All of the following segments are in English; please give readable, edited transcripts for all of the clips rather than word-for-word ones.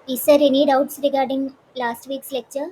Is there any doubts regarding last week's lecture?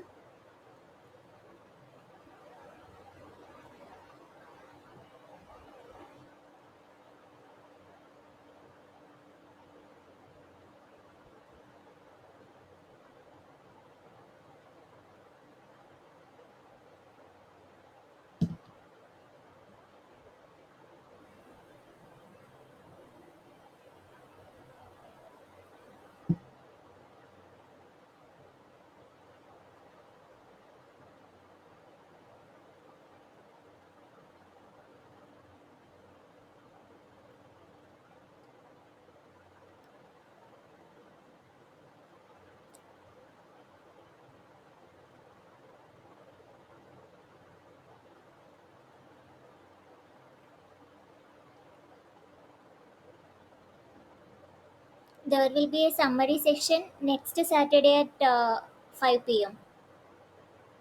There will be a summary section next Saturday at 5 p.m.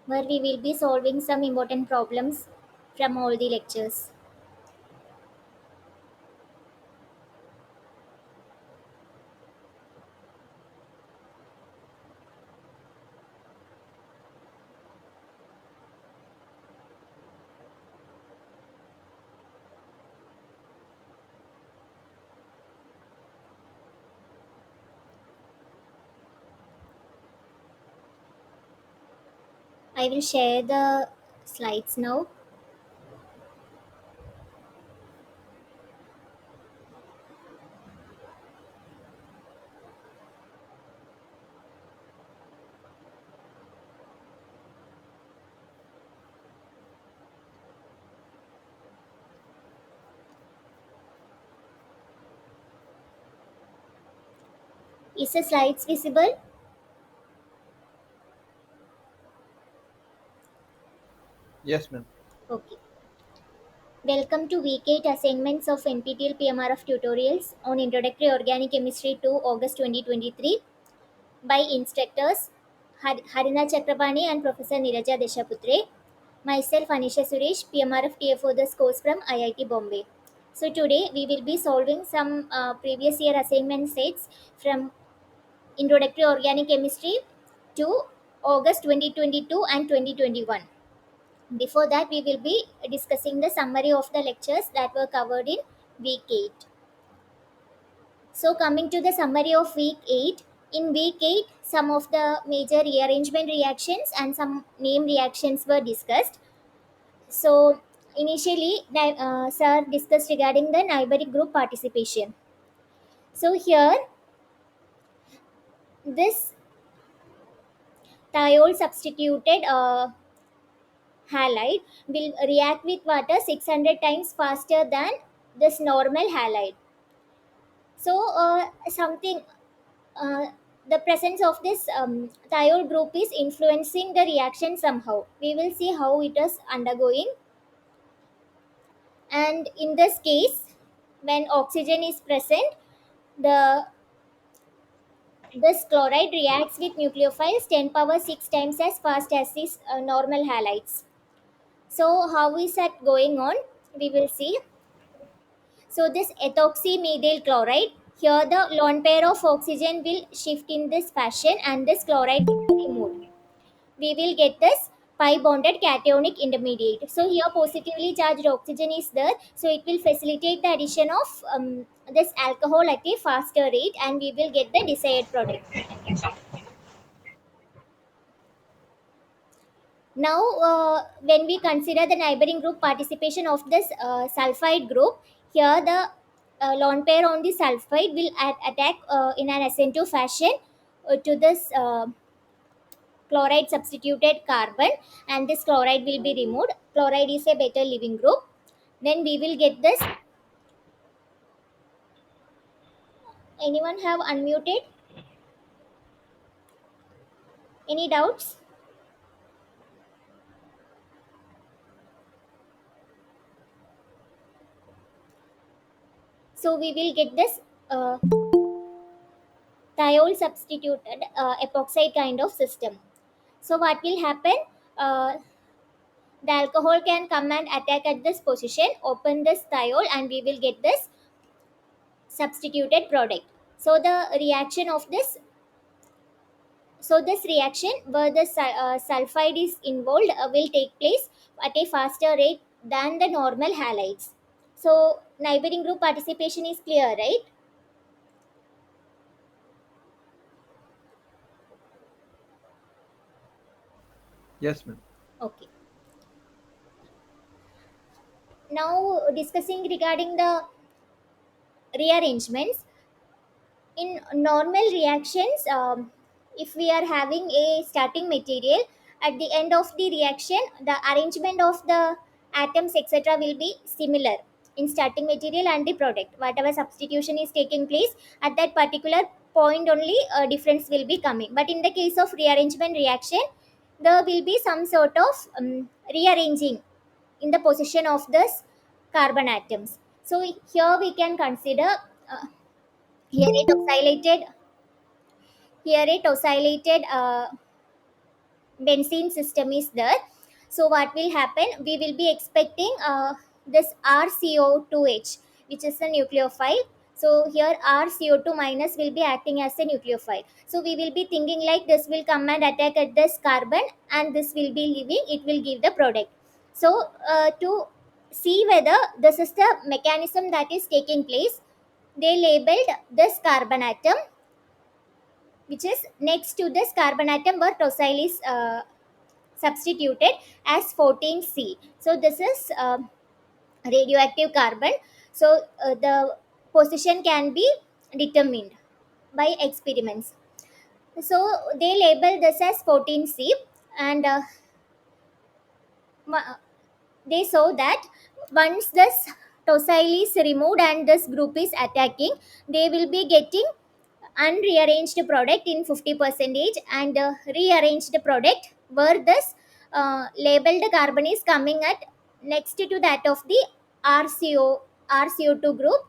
where we will be solving some important problems from all the lectures. I will share the slides now. Is the slides visible? Yes, ma'am. Okay. Welcome to week 8 assignments of NPTEL PMRF tutorials on Introductory Organic Chemistry-II, August 2023 by instructors Harina Chakrapani and Professor Niraja Deshaputre. Myself Anisha Suresh, PMRF TFO this course from IIT Bombay. So today we will be solving some previous year assignment sets from Introductory Organic Chemistry to August 2022 and 2021. Before that, we will be discussing the summary of the lectures that were covered in week 8. So, coming to the summary of week 8, in week 8, some of the major rearrangement reactions and some name reactions were discussed. So, initially, Sir discussed regarding the neighboring group participation. So, here, this thiol substituted halide will react with water 600 times faster than this normal halide. So, something the presence of this thiol group is influencing the reaction somehow. We will see how it is undergoing. And in this case, when oxygen is present, the this chloride reacts with nucleophiles 10 power 6 times as fast as these normal halides. So, how is that going on? We will see. So, this ethoxymethyl chloride, here the lone pair of oxygen will shift in this fashion and this chloride will be removed. We will get this pi bonded cationic intermediate. So, here positively charged oxygen is there. So, it will facilitate the addition of this alcohol at a faster rate and we will get the desired product. Now, when we consider the neighboring group participation of this sulfide group, here the lone pair on the sulfide will attack in an SN2 fashion to this chloride substituted carbon, and this chloride will be removed. Chloride is a better leaving group. Then we will get this. Anyone have unmuted? Any doubts? So we will get this thiol substituted epoxide kind of system. So what will happen? Uh, the alcohol can come and attack at this position, open this thiol, and we will get this substituted product. So the reaction of this So this reaction where the sulfide is involved will take place at a faster rate than the normal halides. So neighboring group participation is clear, right? Yes, ma'am. Okay. Now discussing regarding the rearrangements. In normal reactions, if we are having a starting material, at the end of the reaction the arrangement of the atoms etc will be similar in starting material and the product. Whatever substitution is taking place at that particular point only, difference will be coming. But in the case of rearrangement reaction, there will be some sort of rearranging in the position of this carbon atoms. So here we can consider, uh, here it oxylated here it oscillated benzene system is there. So what will happen, we will be expecting this rco2h, which is a nucleophile. So here rco2 minus will be acting as a nucleophile. So we will be thinking like this will come and attack at this carbon, and this will be leaving, it will give the product. So to see whether this is the mechanism that is taking place, they labeled this carbon atom, which is next to this carbon atom where tosyl is substituted, as 14C. So this is radioactive carbon. So the position can be determined by experiments. So they label this as 14C, and ma- they saw that once this tosyl is removed and this group is attacking, they will be getting unrearranged product in 50 percentage, and rearranged product where this labeled carbon is coming at next to that of the rco2 group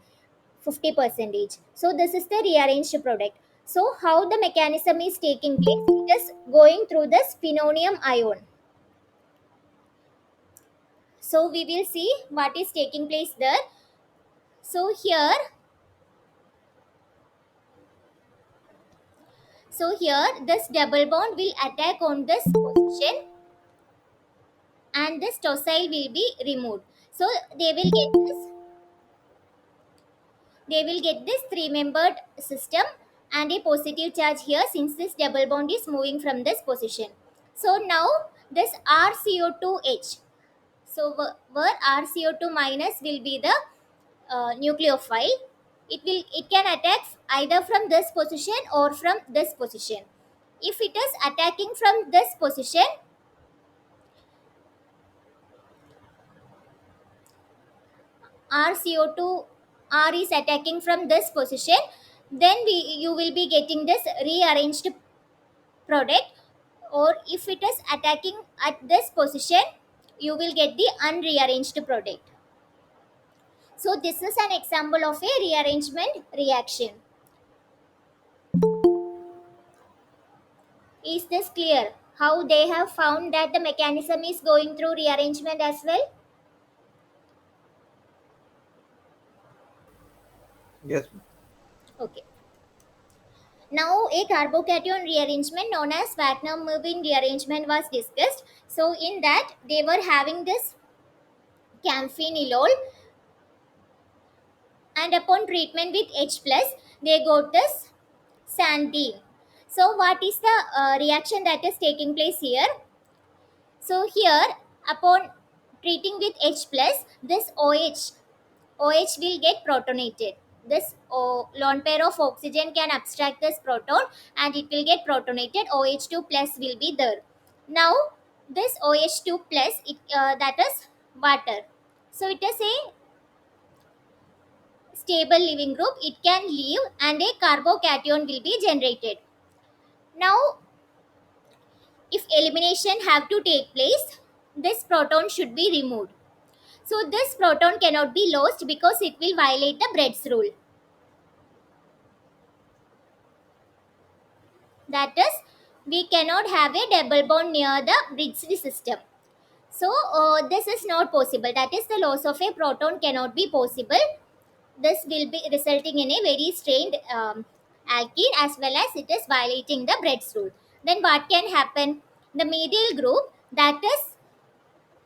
50 percentage. So this is the rearranged product. So how the mechanism is taking place, it is going through the spinonium ion. So we will see what is taking place there. So here this double bond will attack on this position, and this tosyl will be removed. So they will get this they will get this three membered system and a positive charge here, since this double bond is moving from this position. So now this rco2h, so where rco2 minus will be the nucleophile, it can attack either from this position or from this position. If it is attacking from this position, rco2 r is attacking from this position, then you will be getting this rearranged product. Or if it is attacking at this position, you will get the unrearranged product. So this is an example of a rearrangement reaction. Is this clear how they have found that the mechanism is going through rearrangement as well? Yes, ma'am. Okay. Now, a carbocation rearrangement known as Wagner-Mervin rearrangement was discussed. So, in that, they were having this camphenyl, and upon treatment with H plus, they got this sandine. So, what is the reaction that is taking place here? So, here, upon treating with H plus, this OH will get protonated. This lone pair of oxygen can abstract this proton, and it will get protonated. OH2 plus will be there. Now this OH2 plus, that is water. So it is a stable living group. It can leave and a carbocation will be generated. Now if elimination have to take place, this proton should be removed. So this proton cannot be lost because it will violate the Brett's rule. That is, we cannot have a double bond near the bridged system. So this is not possible. That is, the loss of a proton cannot be possible. This will be resulting in a very strained alkene, as well as it is violating the Brett's rule. then what can happen? The medial group that is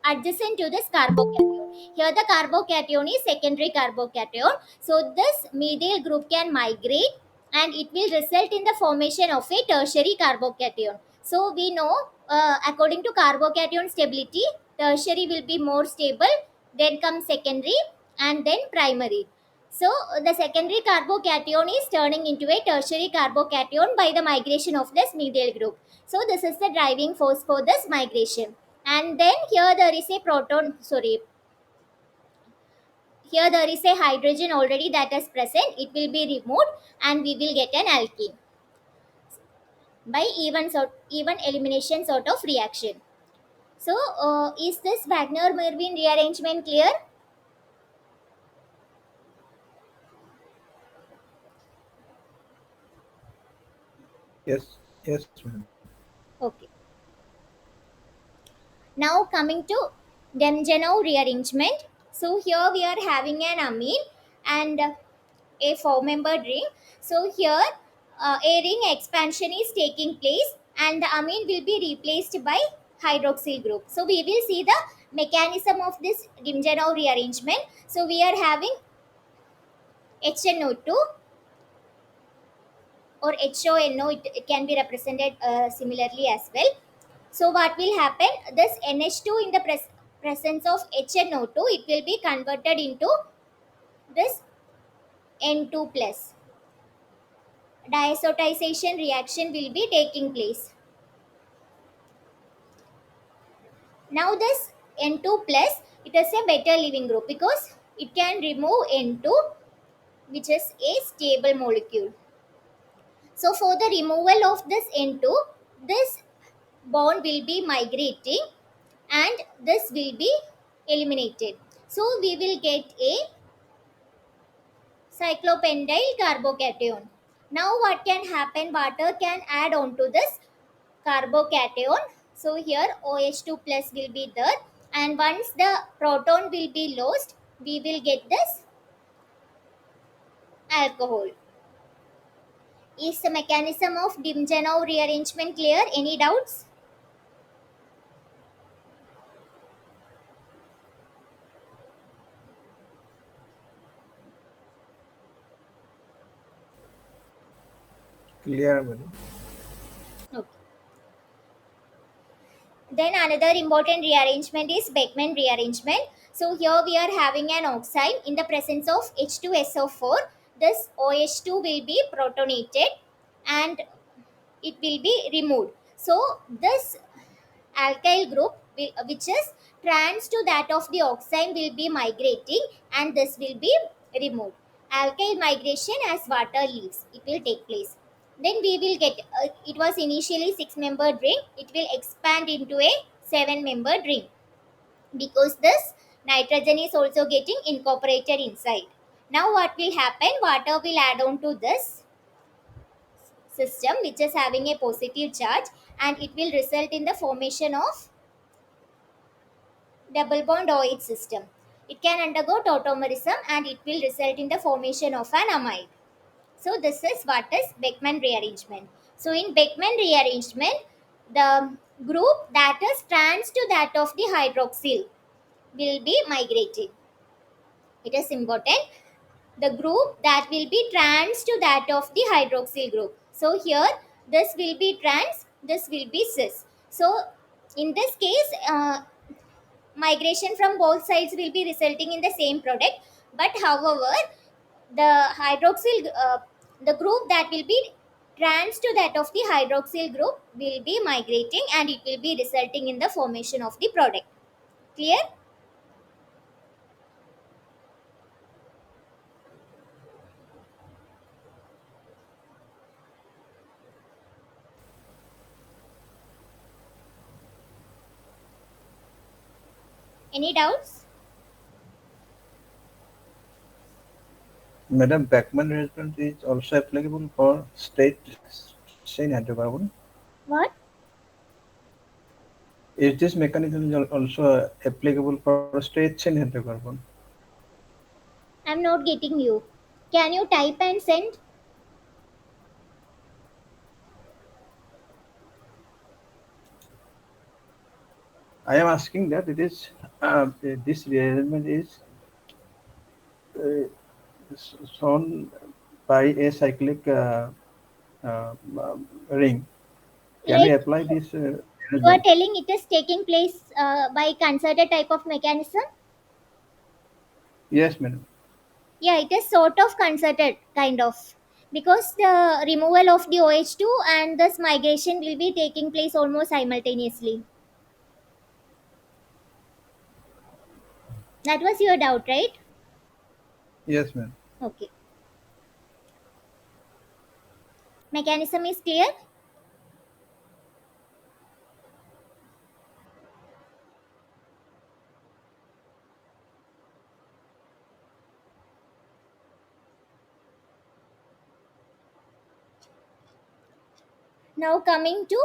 adjacent to this carbocation. Here the carbocation is secondary carbocation. So this medial group can migrate and it will result in the formation of a tertiary carbocation. So we know according to carbocation stability, tertiary will be more stable, then comes secondary and then primary. So the secondary carbocation is turning into a tertiary carbocation by the migration of this medial group. So this is the driving force for this migration. And then here there is a proton, sorry, here there is a hydrogen already that is present. It will be removed and we will get an alkene by even elimination sort of reaction. So is this Wagner Mervin rearrangement clear? Yes. Yes, madam. Okay. Now coming to Demjanov rearrangement. So here we are having an amine and a four-member ring. So here a ring expansion is taking place and the amine will be replaced by hydroxyl group. So we will see the mechanism of this Demjanov rearrangement. So we are having HNO2 or HONO, it can be represented similarly as well. So what will happen? This NH2 in the presence of HNO2, it will be converted into this N2 plus. Diazotization reaction will be taking place. Now this N2 plus, it is a better leaving group because it can remove N2, which is a stable molecule. So for the removal of this N2, this bond will be migrating and this will be eliminated. So we will get a cyclopendyl carbocation. Now what can happen? Water can add on to this carbocation. So here OH2 plus will be there and once the proton will be lost, we will get this alcohol. Is the mechanism of Dimjanov rearrangement clear? Any doubts? Clear, madam. Okay. Then another important rearrangement is Beckmann rearrangement. So here we are having an oxide in the presence of H2SO4. This OH2 will be protonated and it will be removed. So this alkyl group which is trans to that of the oxide will be migrating and this will be removed. Alkyl migration as water leaves, it will take place. Then we will get it was initially 6-membered ring, it will expand into a 7-membered ring because this nitrogen is also getting incorporated inside. Now what will happen? Water will add on to this system which is having a positive charge and it will result in the formation of double bond OH system. It can undergo tautomerism and it will result in the formation of an amide. So this is what is Beckmann rearrangement. So in Beckmann rearrangement, the group that is trans to that of the hydroxyl will be migrating. It is important. The group that will be trans to that of the hydroxyl group. So here this will be trans, this will be cis. So in this case, migration from both sides will be resulting in the same product, but however the hydroxyl the group that will be trans to that of the hydroxyl group will be migrating and it will be resulting in the formation of the product. Clear? Any doubts? Madam, Beckmann rearrangement is also applicable for straight chain hydrocarbon. What? Is this mechanism is also applicable for straight chain hydrocarbon? I'm not getting you. Can you type and send? I am asking that it is this rearrangement is uh, shown by a cyclic uh, ring. Can we Like apply this you are arrangement? telling it is taking place by concerted type of mechanism. Yes, madam. Yeah, it is sort of concerted kind of, because the removal of the OH2 and this migration will be taking place almost simultaneously. That was your doubt, right? Yes, madam. Okay. Mechanism is clear. Now coming to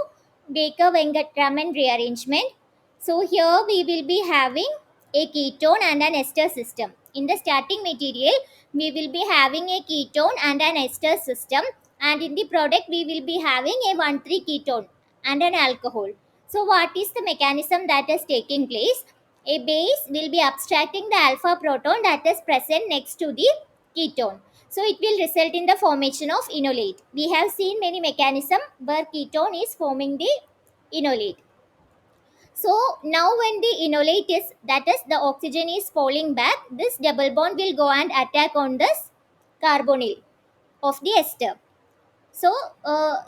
Baker Venkatraman rearrangement. So here we will be having a ketone and an ester system. In the starting material, we will be having a ketone and an ester system, and in the product we will be having a 1,3 ketone and an alcohol. So what is the mechanism that is taking place? A base will be abstracting the alpha proton that is present next to the ketone. So it will result in the formation of enolate. We have seen many mechanisms where ketone is forming the enolate. So now when the enolate is, that is the oxygen is falling back, this double bond will go and attack on this carbonyl of the ester. So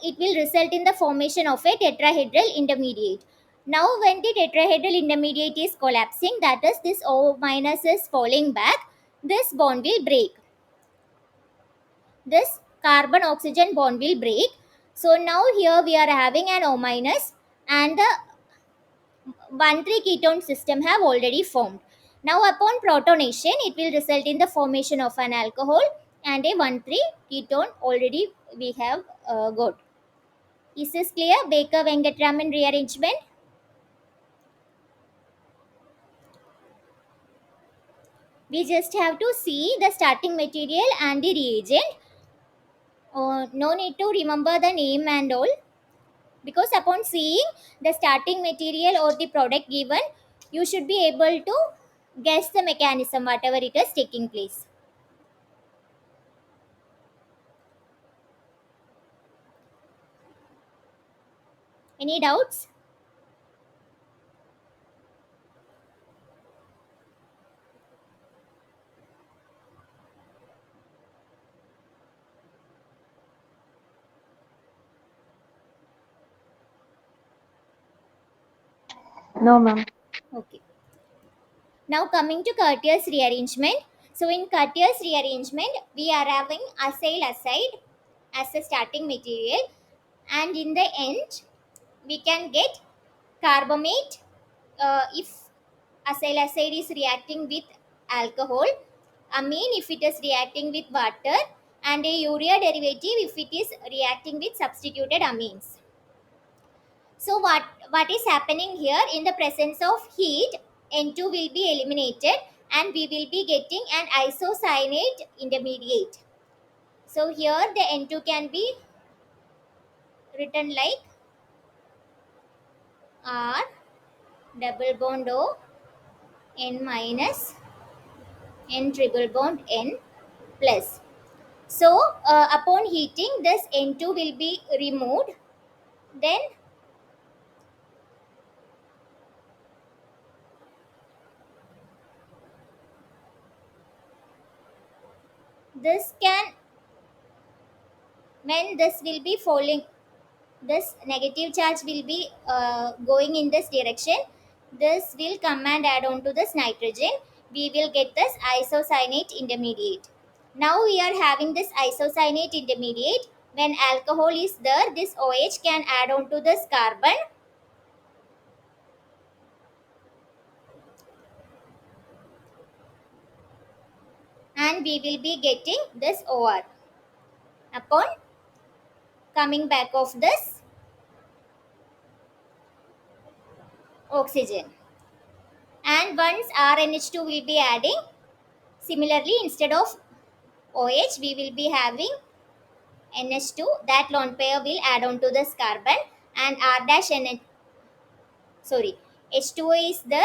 it will result in the formation of a tetrahedral intermediate. Now when the tetrahedral intermediate is collapsing, that is this O minus is falling back, this bond will break. This carbon oxygen bond will break. So now here we are having an O minus, and the 1,3 ketone system have already formed. Now upon protonation, it will result in the formation of an alcohol, and a 1,3 ketone already we have got. Is this clear? Baker Venkatraman rearrangement. We just have to see the starting material and the reagent. No need to remember the name and all, because upon seeing the starting material or the product given, you should be able to guess the mechanism whatever it is taking place. Any doubts? No, ma'am. Okay. Now coming to Curtius rearrangement. So in Curtius rearrangement, we are having acyl acide as a starting material, and in the end we can get carbamate if acyl acide is reacting with alcohol, amine if it is reacting with water, and a urea derivative if it is reacting with substituted amines. So what is happening here? In the presence of heat, N2 will be eliminated, and we will be getting an isocyanate intermediate. So here the N2 can be written like R double bond O N minus N triple bond N plus. So upon heating, this N2 will be removed. Then this can, when this will be falling, this negative charge will be going in this direction, this will come and add on to this nitrogen, we will get this isocyanate intermediate. Now we are having this isocyanate intermediate. When alcohol is there, this OH can add on to this carbon, and we will be getting this OR upon coming back of this oxygen. And once RNH2 will be adding, similarly instead of OH we will be having NH2, that lone pair will add on to this carbon, and R dash NH, sorry, H2O is there,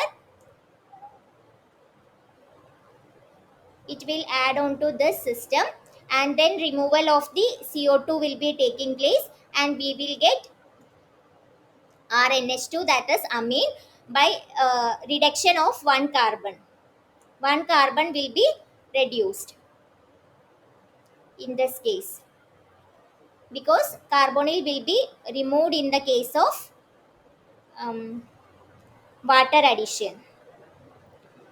it will add on to this system, and then removal of the CO2 will be taking place, and we will get RNH2, that is amine, by reduction of one carbon. One carbon will be reduced in this case, because carbonyl will be removed in the case of um, water addition.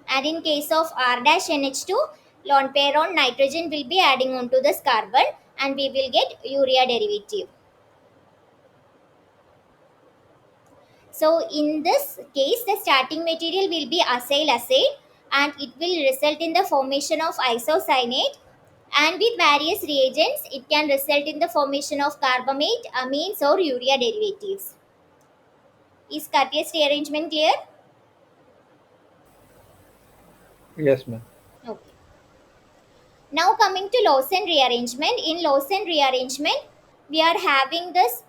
And in case of R dash NH2, lone pair on nitrogen will be adding on to this carbon, and we will get urea derivative. So in this case, the starting material will be acyl acid, and it will result in the formation of isocyanate, and with various reagents it can result in the formation of carbamate, amines or urea derivatives. Is Cartier's rearrangement clear? Yes, ma'am. Okay. Now coming to Lawson rearrangement. In Lawson rearrangement, we are having this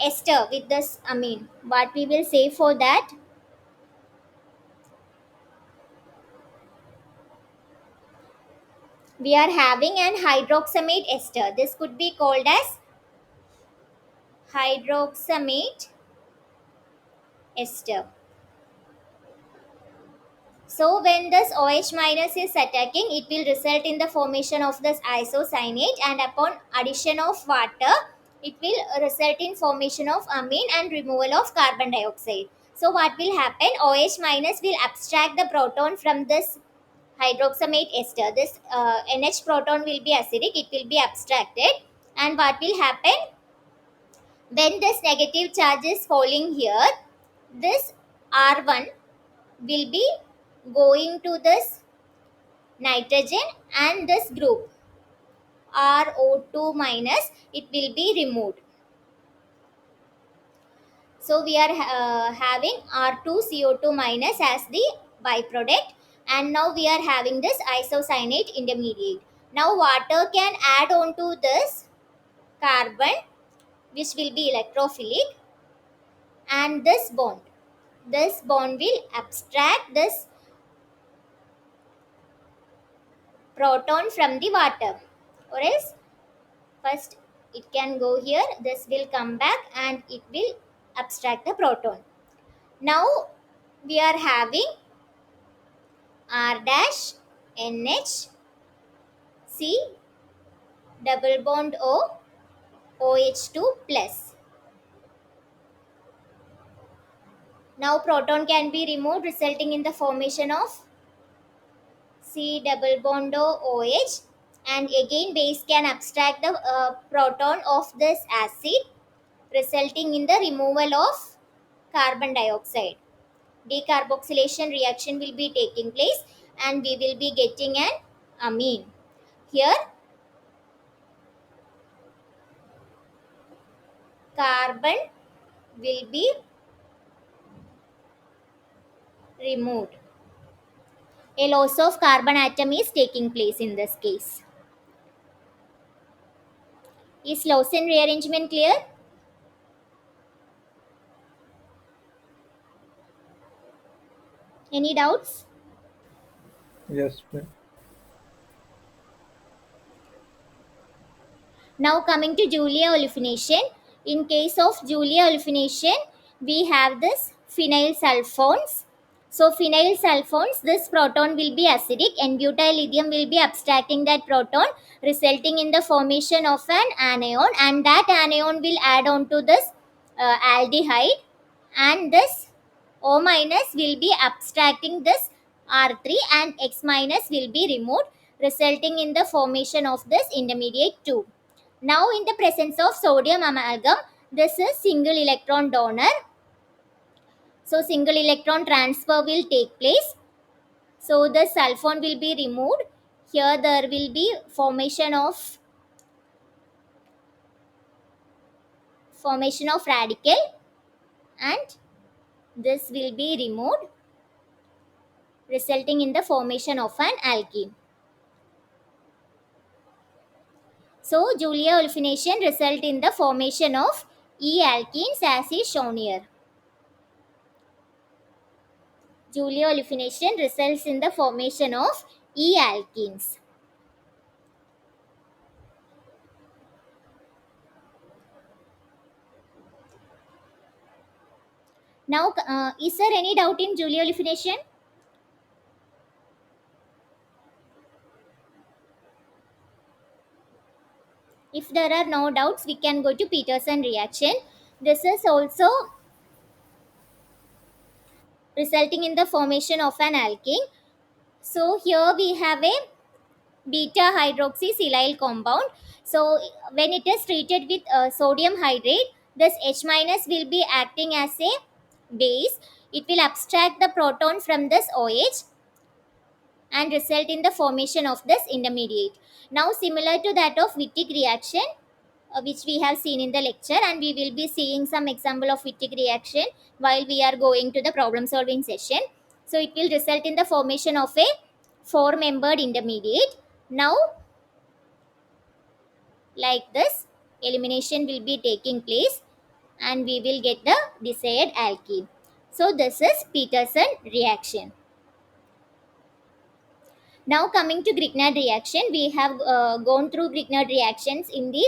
ester with this amine. What we will say for that? We are having an hydroxamate ester. This could be called as hydroxamate ester. So when this OH minus is attacking, it will result in the formation of this isocyanate, and upon addition of water, it will result in formation of amine and removal of carbon dioxide. So what will happen? OH minus will abstract the proton from this hydroxamate ester. This NH proton will be acidic, it will be abstracted, and what will happen? When this negative charge is falling here, this R1 will be going to this nitrogen, and this group RO2 minus, it will be removed. So we are having R2CO2 minus as the byproduct, and now we are having this isocyanate intermediate. Now water can add on to this carbon, which will be electrophilic, and this bond will abstract this proton from the water, or else first it can go here, this will come back and it will abstract the proton. Now we are having R dash NH C double bond O OH2 plus. Now proton can be removed, resulting in the formation of C double bond O OH, and again base can abstract the proton of this acid, resulting in the removal of carbon dioxide. Decarboxylation reaction will be taking place, and we will be getting an amine. Here carbon will be removed. A loss of carbon atom is taking place in this case. Is Lawson rearrangement clear? Any doubts? Yes, ma'am. Now coming to Julia olefination. In case of Julia olefination, we have this phenyl sulfones. So phenyl sulfones, this proton will be acidic, and butyl lithium will be abstracting that proton, resulting in the formation of an anion, and that anion will add on to this aldehyde, and this O minus will be abstracting this R3, and X minus will be removed, resulting in the formation of this intermediate 2. Now in the presence of sodium amalgam, this is single electron donor. So single electron transfer will take place. So the sulfone will be removed. Here there will be formation of radical, and this will be removed, resulting in the formation of an alkene. So Julia olefination result in the formation of E alkenes as is shown here. Julioliphination results in the formation of E alkenes. Now, is there any doubt in Julioliphination? If there are no doubts, we can go to Peterson reaction. This is also resulting in the formation of an alkene. So here we have a beta hydroxysilyl compound. So when it is treated with sodium hydrate, this H minus will be acting as a base. It will abstract the proton from this OH and result in the formation of this intermediate. Now similar to that of Wittig reaction, which we have seen in the lecture, and we will be seeing some example of Wittig reaction while we are going to the problem solving session. So it will result in the formation of a four membered intermediate. Now like this, elimination will be taking place and we will get the desired alkene. So this is Peterson reaction. Now coming to Grignard reaction, we have gone through Grignard reactions in the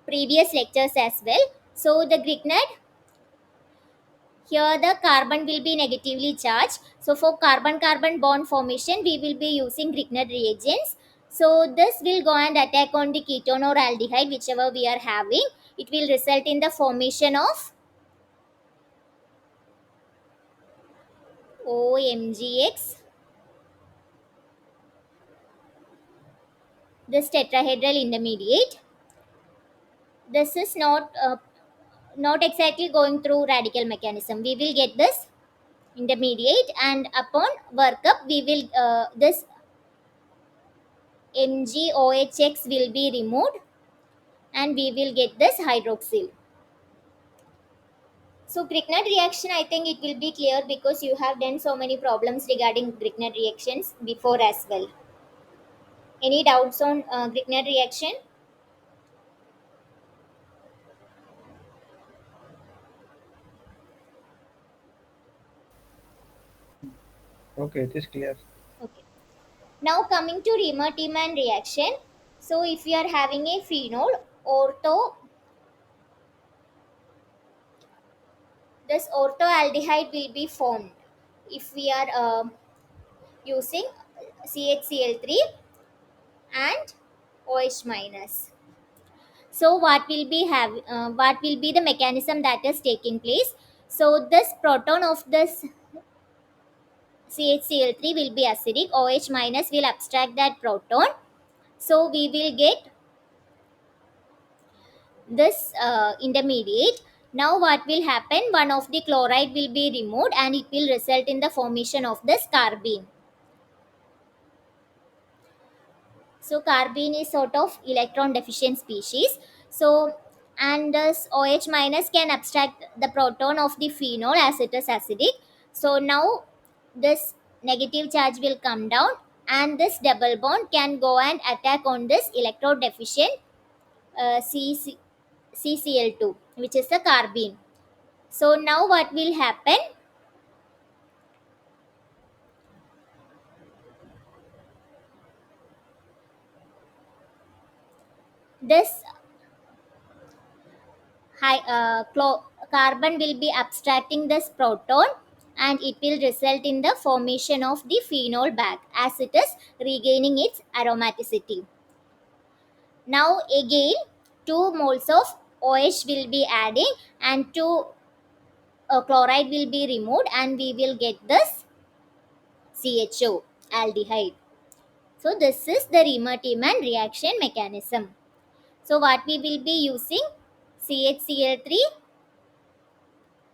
previous lectures as well. So the Grignard, here the carbon will be negatively charged. So for carbon-carbon bond formation, we will be using Grignard reagents. So this will go and attack on the ketone or aldehyde, whichever we are having. It will result in the formation of OMGX, this tetrahedral intermediate. This is not exactly going through radical mechanism. We will get this intermediate, and upon workup we will this MgOHX will be removed and we will get this hydroxyl. So Grignard reaction, I think it will be clear because you have done so many problems regarding Grignard reactions before as well. Any doubts on Grignard reaction? Okay, it is clear. Okay. Now coming to Riemann reaction. So if we are having a phenol ortho, this orthoaldehyde will be formed if we are using CHCl3 and OH minus. So what will be the mechanism that is taking place? So this proton of this CHCl3 will be acidic. OH minus will abstract that proton. So we will get this intermediate. Now what will happen? One of the chloride will be removed and it will result in the formation of this carbene. So carbene is sort of electron deficient species. So and this OH minus can abstract the proton of the phenol as it is acidic. So now this negative charge will come down and this double bond can go and attack on this electron deficient CCl2, which is the carbene. So now what will happen? This carbon will be abstracting this proton and it will result in the formation of the phenol back as it is regaining its aromaticity. Now again 2 moles of OH will be adding and 2 chloride will be removed and we will get this CHO aldehyde. So this is the Riemann reaction mechanism. So what we will be using? CHCl3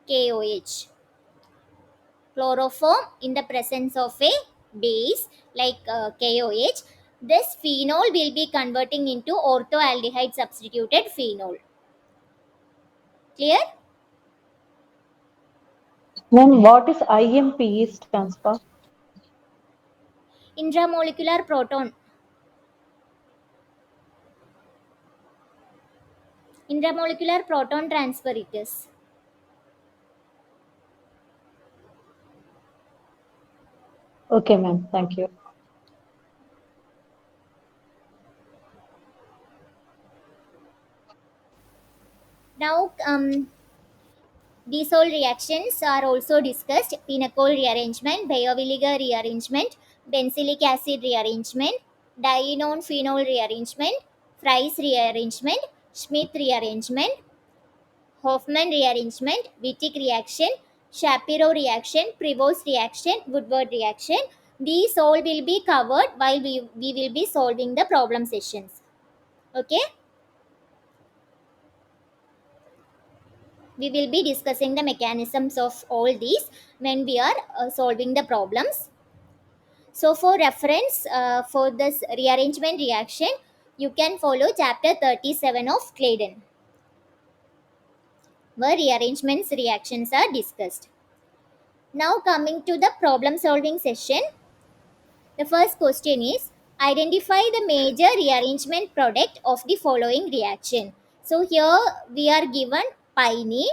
KOH. Chloroform in the presence of a base like KOH. This phenol will be converting into orthoaldehyde substituted phenol. Clear? Then what is IMPE stands for? Intramolecular proton. Intramolecular proton transfer it is. Okay, ma'am. Thank you. Now, these all reactions are also discussed: pinacol rearrangement, biovinegar rearrangement, benzylic acid rearrangement, dienone phenol rearrangement, Fries rearrangement, Schmidt rearrangement, Hoffman rearrangement, Wittig reaction, Shapiro reaction, Prevost reaction, Woodward reaction. These all will be covered while we will be solving the problem sessions. Okay, we will be discussing the mechanisms of all these when we are solving the problems. So, for reference for this rearrangement reaction, you can follow chapter 37 of Claydon, where rearrangements reactions are discussed. Now, coming to the problem solving session, the first question is identify the major rearrangement product of the following reaction. So, here we are given pinene.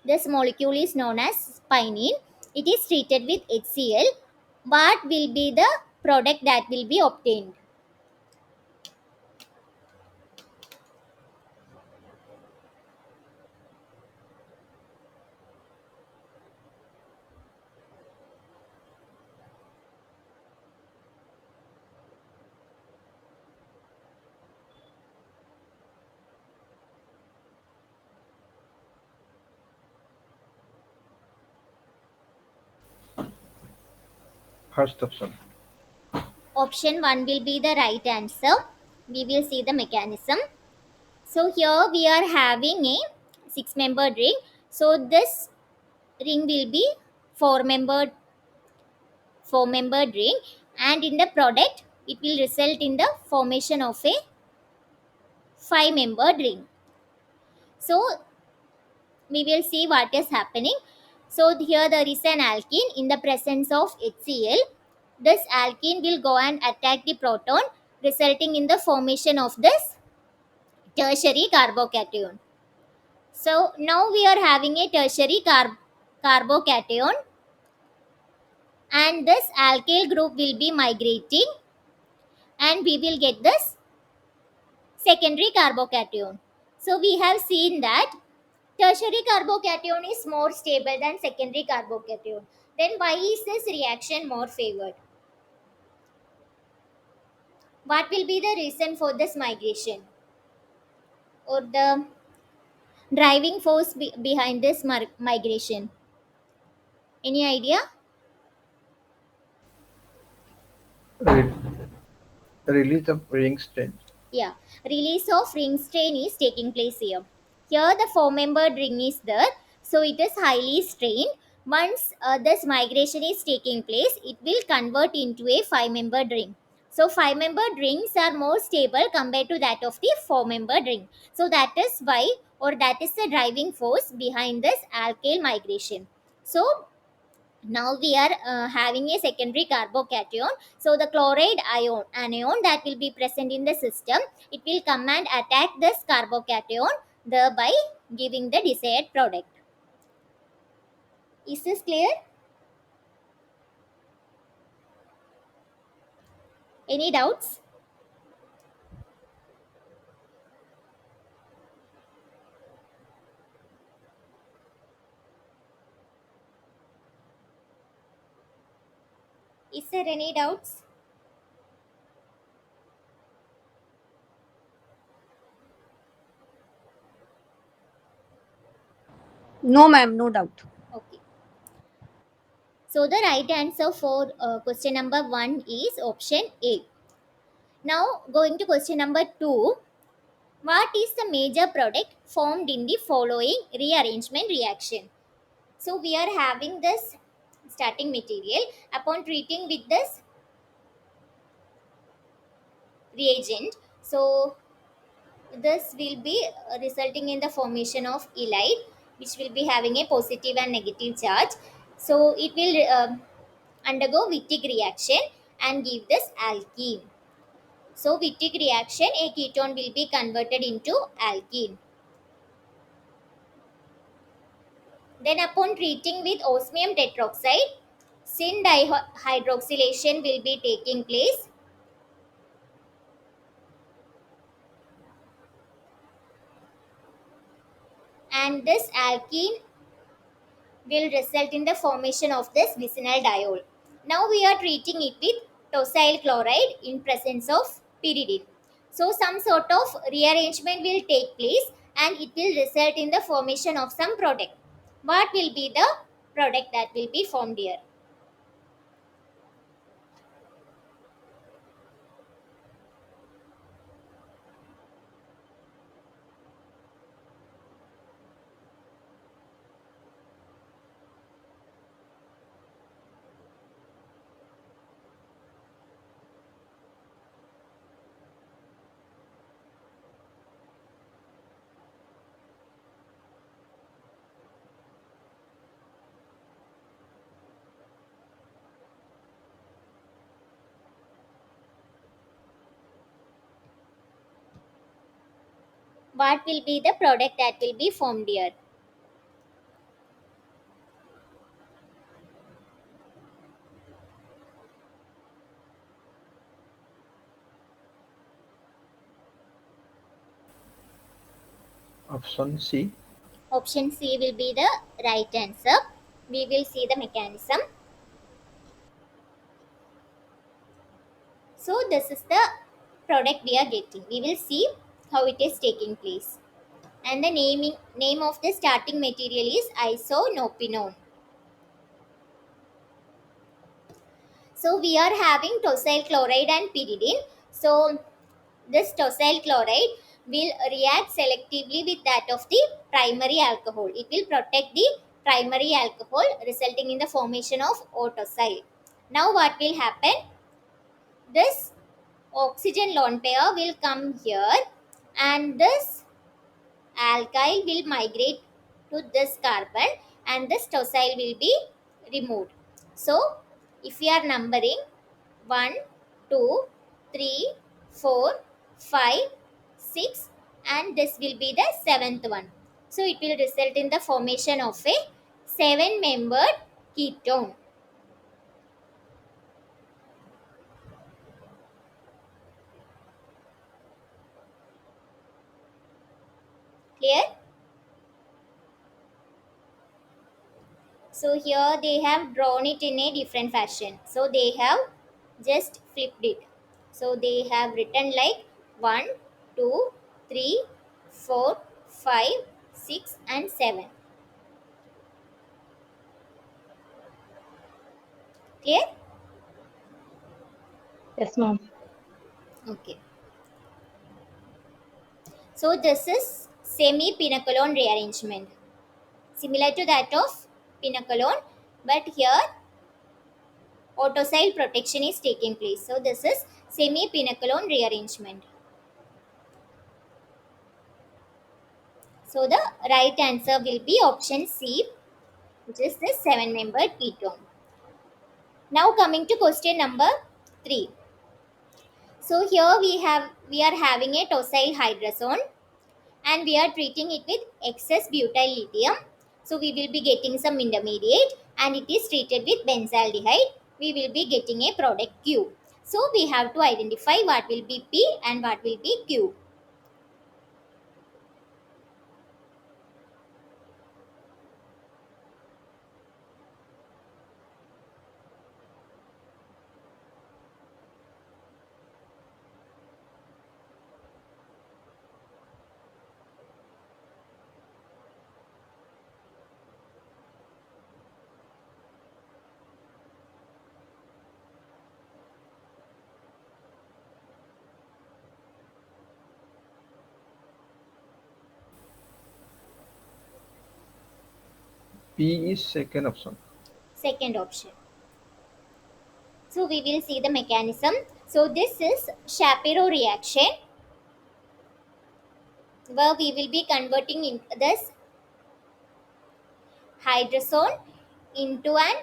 This molecule is known as pinene. It is treated with HCl. What will be the product that will be obtained? First option. Option 1 will be the right answer. We will see the mechanism. So here we are having a 6-membered ring. So this ring will be 4-membered ring, and in the product it will result in the formation of a 5-membered ring. So we will see what is happening. So here there is an alkene in the presence of HCl. This alkene will go and attack the proton, resulting in the formation of this tertiary carbocation. So now we are having a tertiary carbocation, and this alkyl group will be migrating, and we will get this secondary carbocation. So we have seen that tertiary carbocation is more stable than secondary carbocation. Then why is this reaction more favored? What will be the reason for this migration, or the driving force behind this migration? Any idea? Re- Release of ring strain. Yeah, release of ring strain is taking place here. Here the 4-membered ring is there, so it is highly strained. Once this migration is taking place, it will convert into a 5-membered ring. So 5-membered rings are more stable compared to that of the 4-membered ring. So that is why, or that is the driving force behind this alkyl migration. So now we are having a secondary carbocation. So the chloride anion that will be present in the system, it will come and attack this carbocation, thereby giving the desired product. Is this clear? Any doubts? Is there any doubts? No, ma'am, no doubt. Okay, so the right answer for question number 1 is option A. Now going to question number 2, what is the major product formed in the following rearrangement reaction? So we are having this starting material. Upon treating with this reagent, so this will be resulting in the formation of elide, which will be having a positive and negative charge. So it will undergo Wittig reaction and give this alkene. So Wittig reaction, a ketone will be converted into alkene. Then upon treating with osmium tetroxide, syn dihydroxylation will be taking place, and this alkene will result in the formation of this vicinal diol. Now we are treating it with tosyl chloride in presence of pyridine. So some sort of rearrangement will take place and it will result in the formation of some product. What will be the product that will be formed here? What will be the product that will be formed here? Option C. Option C will be the right answer. We will see the mechanism. So this is the product we are getting. We will see how it is taking place. And the name of the starting material is isonopinone. So we are having tosyl chloride and pyridine. So this tosyl chloride will react selectively with that of the primary alcohol. It will protect the primary alcohol, resulting in the formation of O-tosyl. Now what will happen? This oxygen lone pair will come here, and this alkyl will migrate to this carbon, and this tosyl will be removed. So if we are numbering 1, 2, 3, 4, 5, 6, and this will be the seventh one. So it will result in the formation of a 7-membered ketone. Clear? So here they have drawn it in a different fashion. So they have just flipped it. So they have written like 1, 2, 3, 4, 5, 6, and 7. Clear? Yes, ma'am. Okay. So this is semi-pinacolone rearrangement. Similar to that of pinacolone, but here autocyl protection is taking place. So this is semi-pinacolone rearrangement. So the right answer will be option C, which is the 7-membered ketone. Now coming to question number 3. So here we are having a tosyl hydrazone and we are treating it with excess butyl lithium. So we will be getting some intermediate and it is treated with benzaldehyde. We will be getting a product Q. So we have to identify what will be P and what will be Q. P is second option. Second option. So we will see the mechanism. So this is Shapiro reaction where we will be converting in this hydrazone into an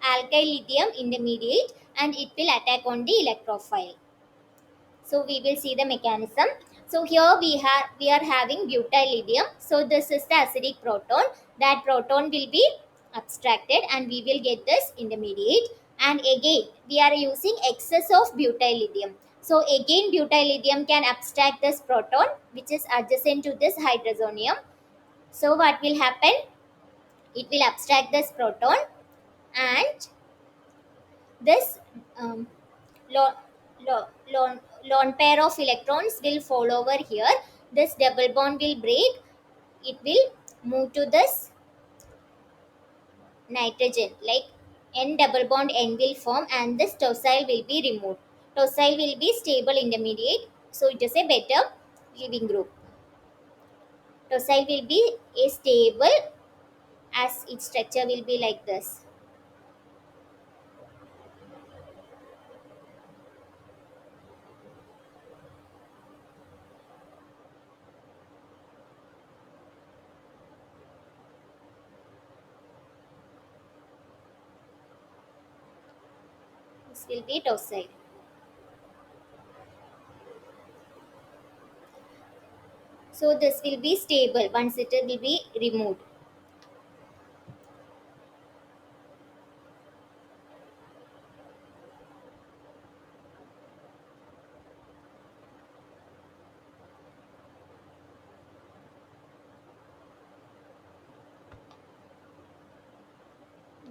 alkyl lithium intermediate and it will attack on the electrophile. So we will see the mechanism. So here we are having butyl lithium. So this is the acidic proton. That proton will be abstracted and we will get this intermediate. And again we are using excess of butyl lithium. So again butyl lithium can abstract this proton which is adjacent to this hydrazonium. So what will happen? It will abstract this proton, and this um, lone, lone, lone pair of electrons will fall over here. This double bond will break. It will move to this nitrogen, like N double bond N will form, and this tosyl will be removed. Tosyl will be stable intermediate, so it is a better leaving group. Tosyl will be a stable, as its structure will be like this. This will be tosyl. So this will be stable once it will be removed.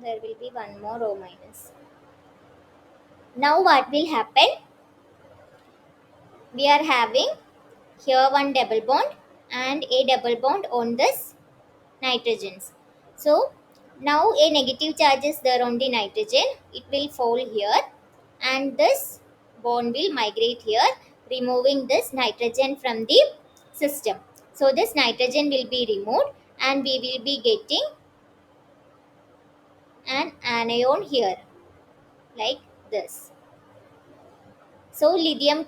There will be one more O minus. Now what will happen? We are having here one double bond and a double bond on this nitrogens. So now a negative charge is there on the nitrogen. It will fall here and this bond will migrate here, removing this nitrogen from the system. So this nitrogen will be removed and we will be getting an anion here like this. So lithium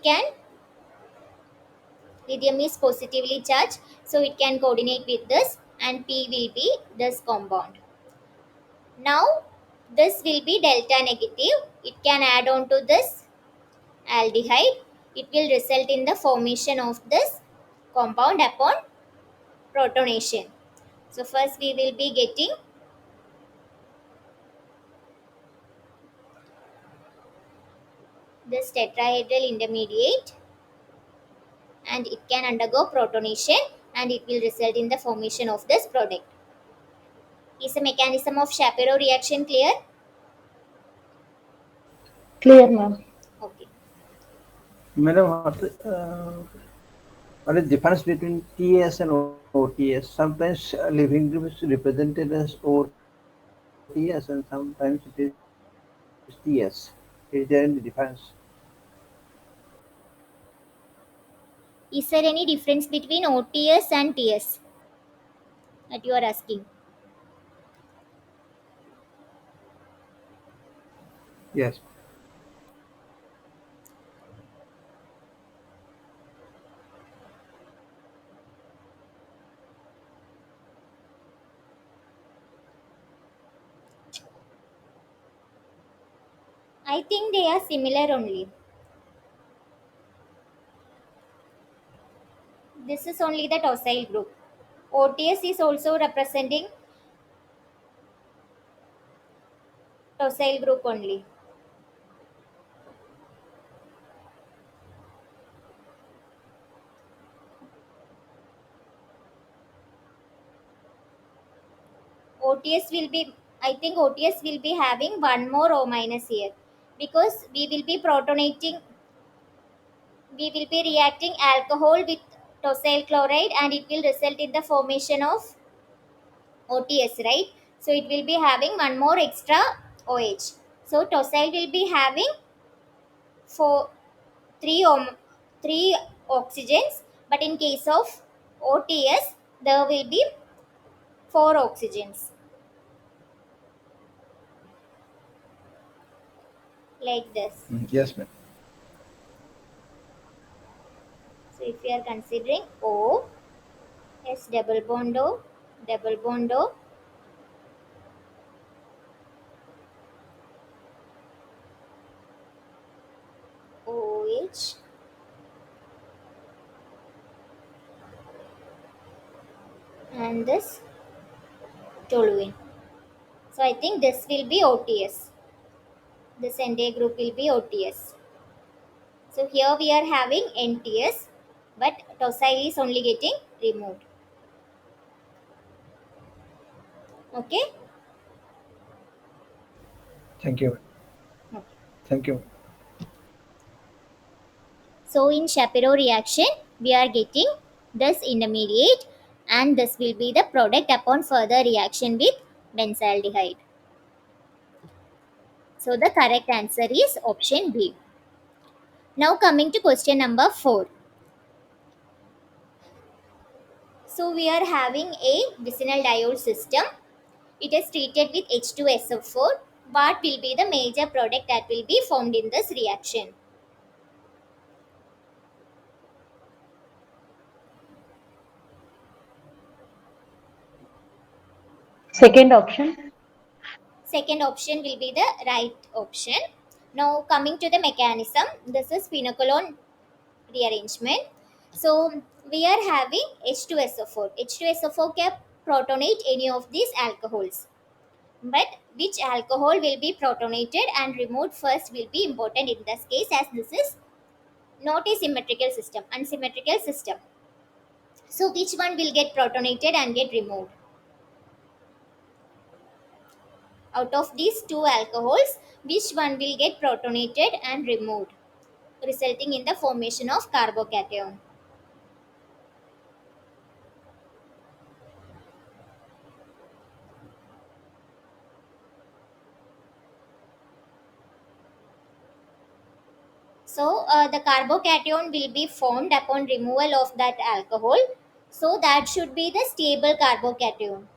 is positively charged, so it can coordinate with this, and P will be this compound. Now this will be delta negative. It can add on to this aldehyde. It will result in the formation of this compound upon protonation. So first we will be getting this tetrahedral intermediate, and it can undergo protonation and it will result in the formation of this product. Is the mechanism of Shapiro reaction clear? Clear, ma'am. Okay. Madam, what is the difference between TS and OTS? Sometimes living group is represented as OTS and sometimes it is TS. Is there any difference? Is there any difference between OTS and TS that you are asking? Yes. I think they are similar only. This is only the tosyl group. OTS is also representing tosyl group only. OTS will be, I think OTS will be having one more O minus here, because we will be protonating, we will be reacting alcohol with tosyl chloride and it will result in the formation of OTS, right? So it will be having one more extra OH. So tosyl will be having four, three, three oxygens, but in case of OTS, there will be four oxygens like this. Yes, ma'am. So if we are considering O, S double bond O, double bond O, OH, and this toluene. So I think this will be OTS. This entire group will be OTS. So here we are having NTS, but tosyl is only getting removed. Okay. Thank you. Okay. Thank you. So in Shapiro reaction, we are getting this intermediate, and this will be the product upon further reaction with benzaldehyde. So the correct answer is option B. Now coming to question number 4. So we are having a vicinal diode system. It is treated with H2SO4. What will be the major product that will be formed in this reaction? Second option. Second option will be the right option. Now coming to the mechanism, this is phenolone rearrangement. So we are having H2SO4. H2SO4 can protonate any of these alcohols. But which alcohol will be protonated and removed first will be important in this case, as this is not a symmetrical system, unsymmetrical system. So which one will get protonated and get removed? Out of these two alcohols, which one will get protonated and removed, resulting in the formation of carbocation? So the carbocation will be formed upon removal of that alcohol. So that should be the stable carbocation,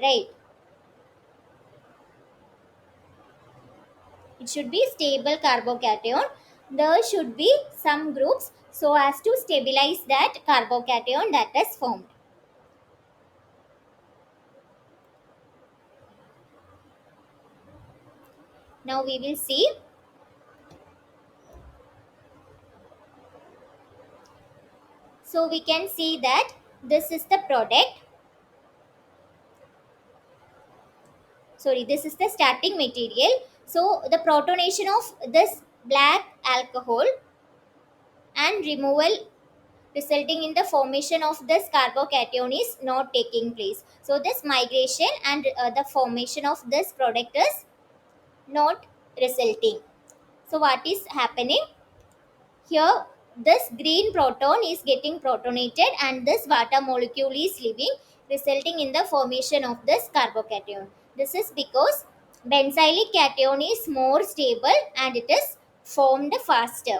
right? It should be stable carbocation. There should be some groups so as to stabilize that carbocation that is formed. Now we will see. So we can see that this is the product. Sorry, this is the starting material. So the protonation of this black alcohol and removal resulting in the formation of this carbocation is not taking place. So this migration and the formation of this product is not resulting. So what is happening here? This green proton is getting protonated and this water molecule is leaving, resulting in the formation of this carbocation. This is because benzylic cation is more stable and it is formed faster.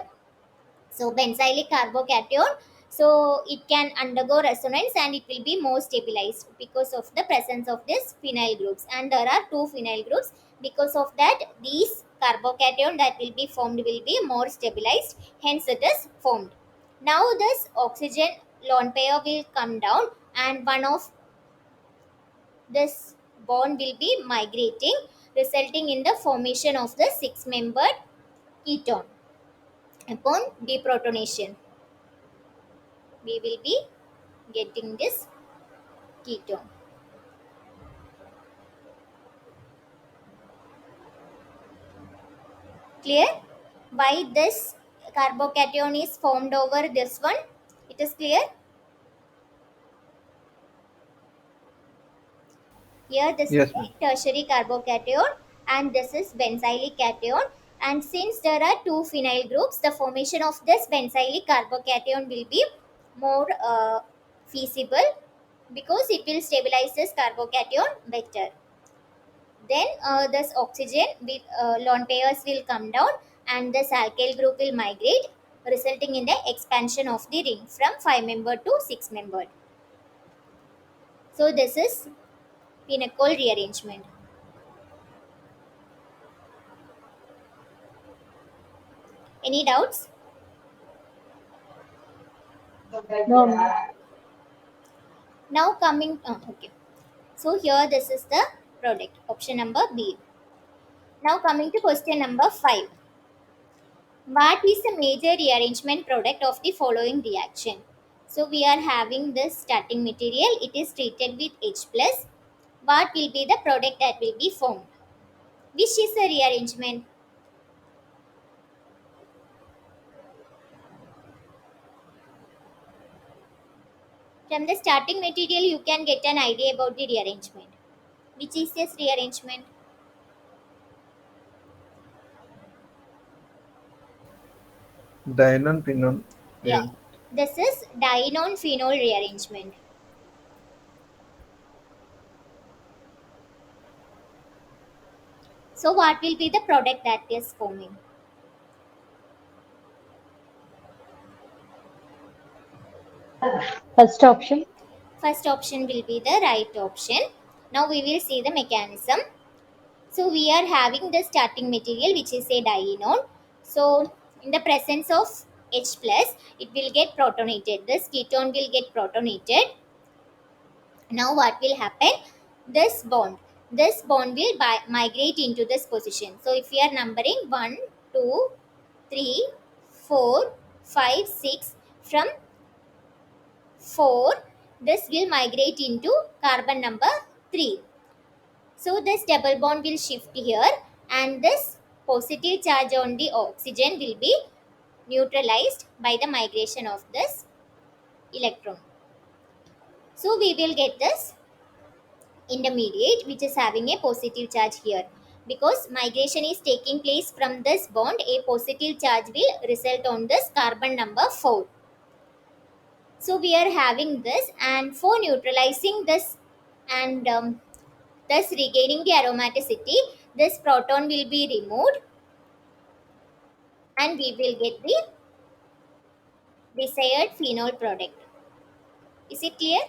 So benzylic carbocation, so it can undergo resonance and it will be more stabilized because of the presence of this phenyl groups, and there are two phenyl groups. Because of that, these carbocation that will be formed will be more stabilized, hence it is formed. Now this oxygen lone pair will come down and one of this bond will be migrating, resulting in the formation of the six membered ketone. Upon deprotonation, we will be getting this ketone. Clear? Why this carbocation is formed over this one? It is clear? Here this is Yes, a ma'am. tertiary carbocation and this is benzylic cation. And since there are two phenyl groups, the formation of this benzylic carbocation will be more feasible because it will stabilize this carbocation better. Then this oxygen with lone pairs will come down and this alkyl group will migrate, resulting in the expansion of the ring from 5 membered to 6 membered. So this is pinnacle rearrangement. Any doubts? No, ma'am. Now coming, okay. So here this is the product, option number B. Now coming to question number 5. What is the major rearrangement product of the following reaction? So we are having this starting material. It is treated with H plus. What will be the product that will be formed? Which is a rearrangement? From the starting material, you can get an idea about the rearrangement. Which is this rearrangement? Dinon Pinon. Yeah, this is dinon phenol rearrangement. So what will be the product that is forming? First option. First option will be the right option. Now we will see the mechanism. So we are having the starting material which is a dienone. So in the presence of H plus, it will get protonated. This ketone will get protonated. Now what will happen? This bond will migrate into this position. So if we are numbering 1, 2, 3, 4, 5, 6, from 4, this will migrate into carbon number 3. So this double bond will shift here, and this positive charge on the oxygen will be neutralized by the migration of this electron. So we will get this intermediate which is having a positive charge here. Because migration is taking place from this bond, a positive charge will result on this carbon number 4. So we are having this, and for neutralizing this and thus regaining the aromaticity, this proton will be removed and we will get the desired phenol product. Is it clear?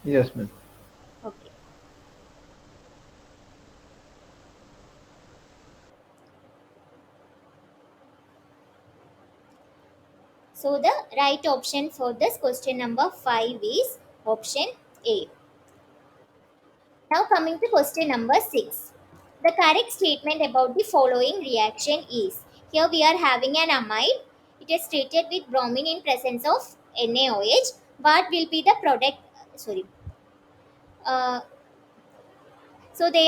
Yes, ma'am. Okay. So the right option for this question number 5 is option A. Now coming to question number 6. The correct statement about the following reaction is, here we are having an amide. It is treated with bromine in presence of NaOH. What will be the product? Sorry. Uh, so they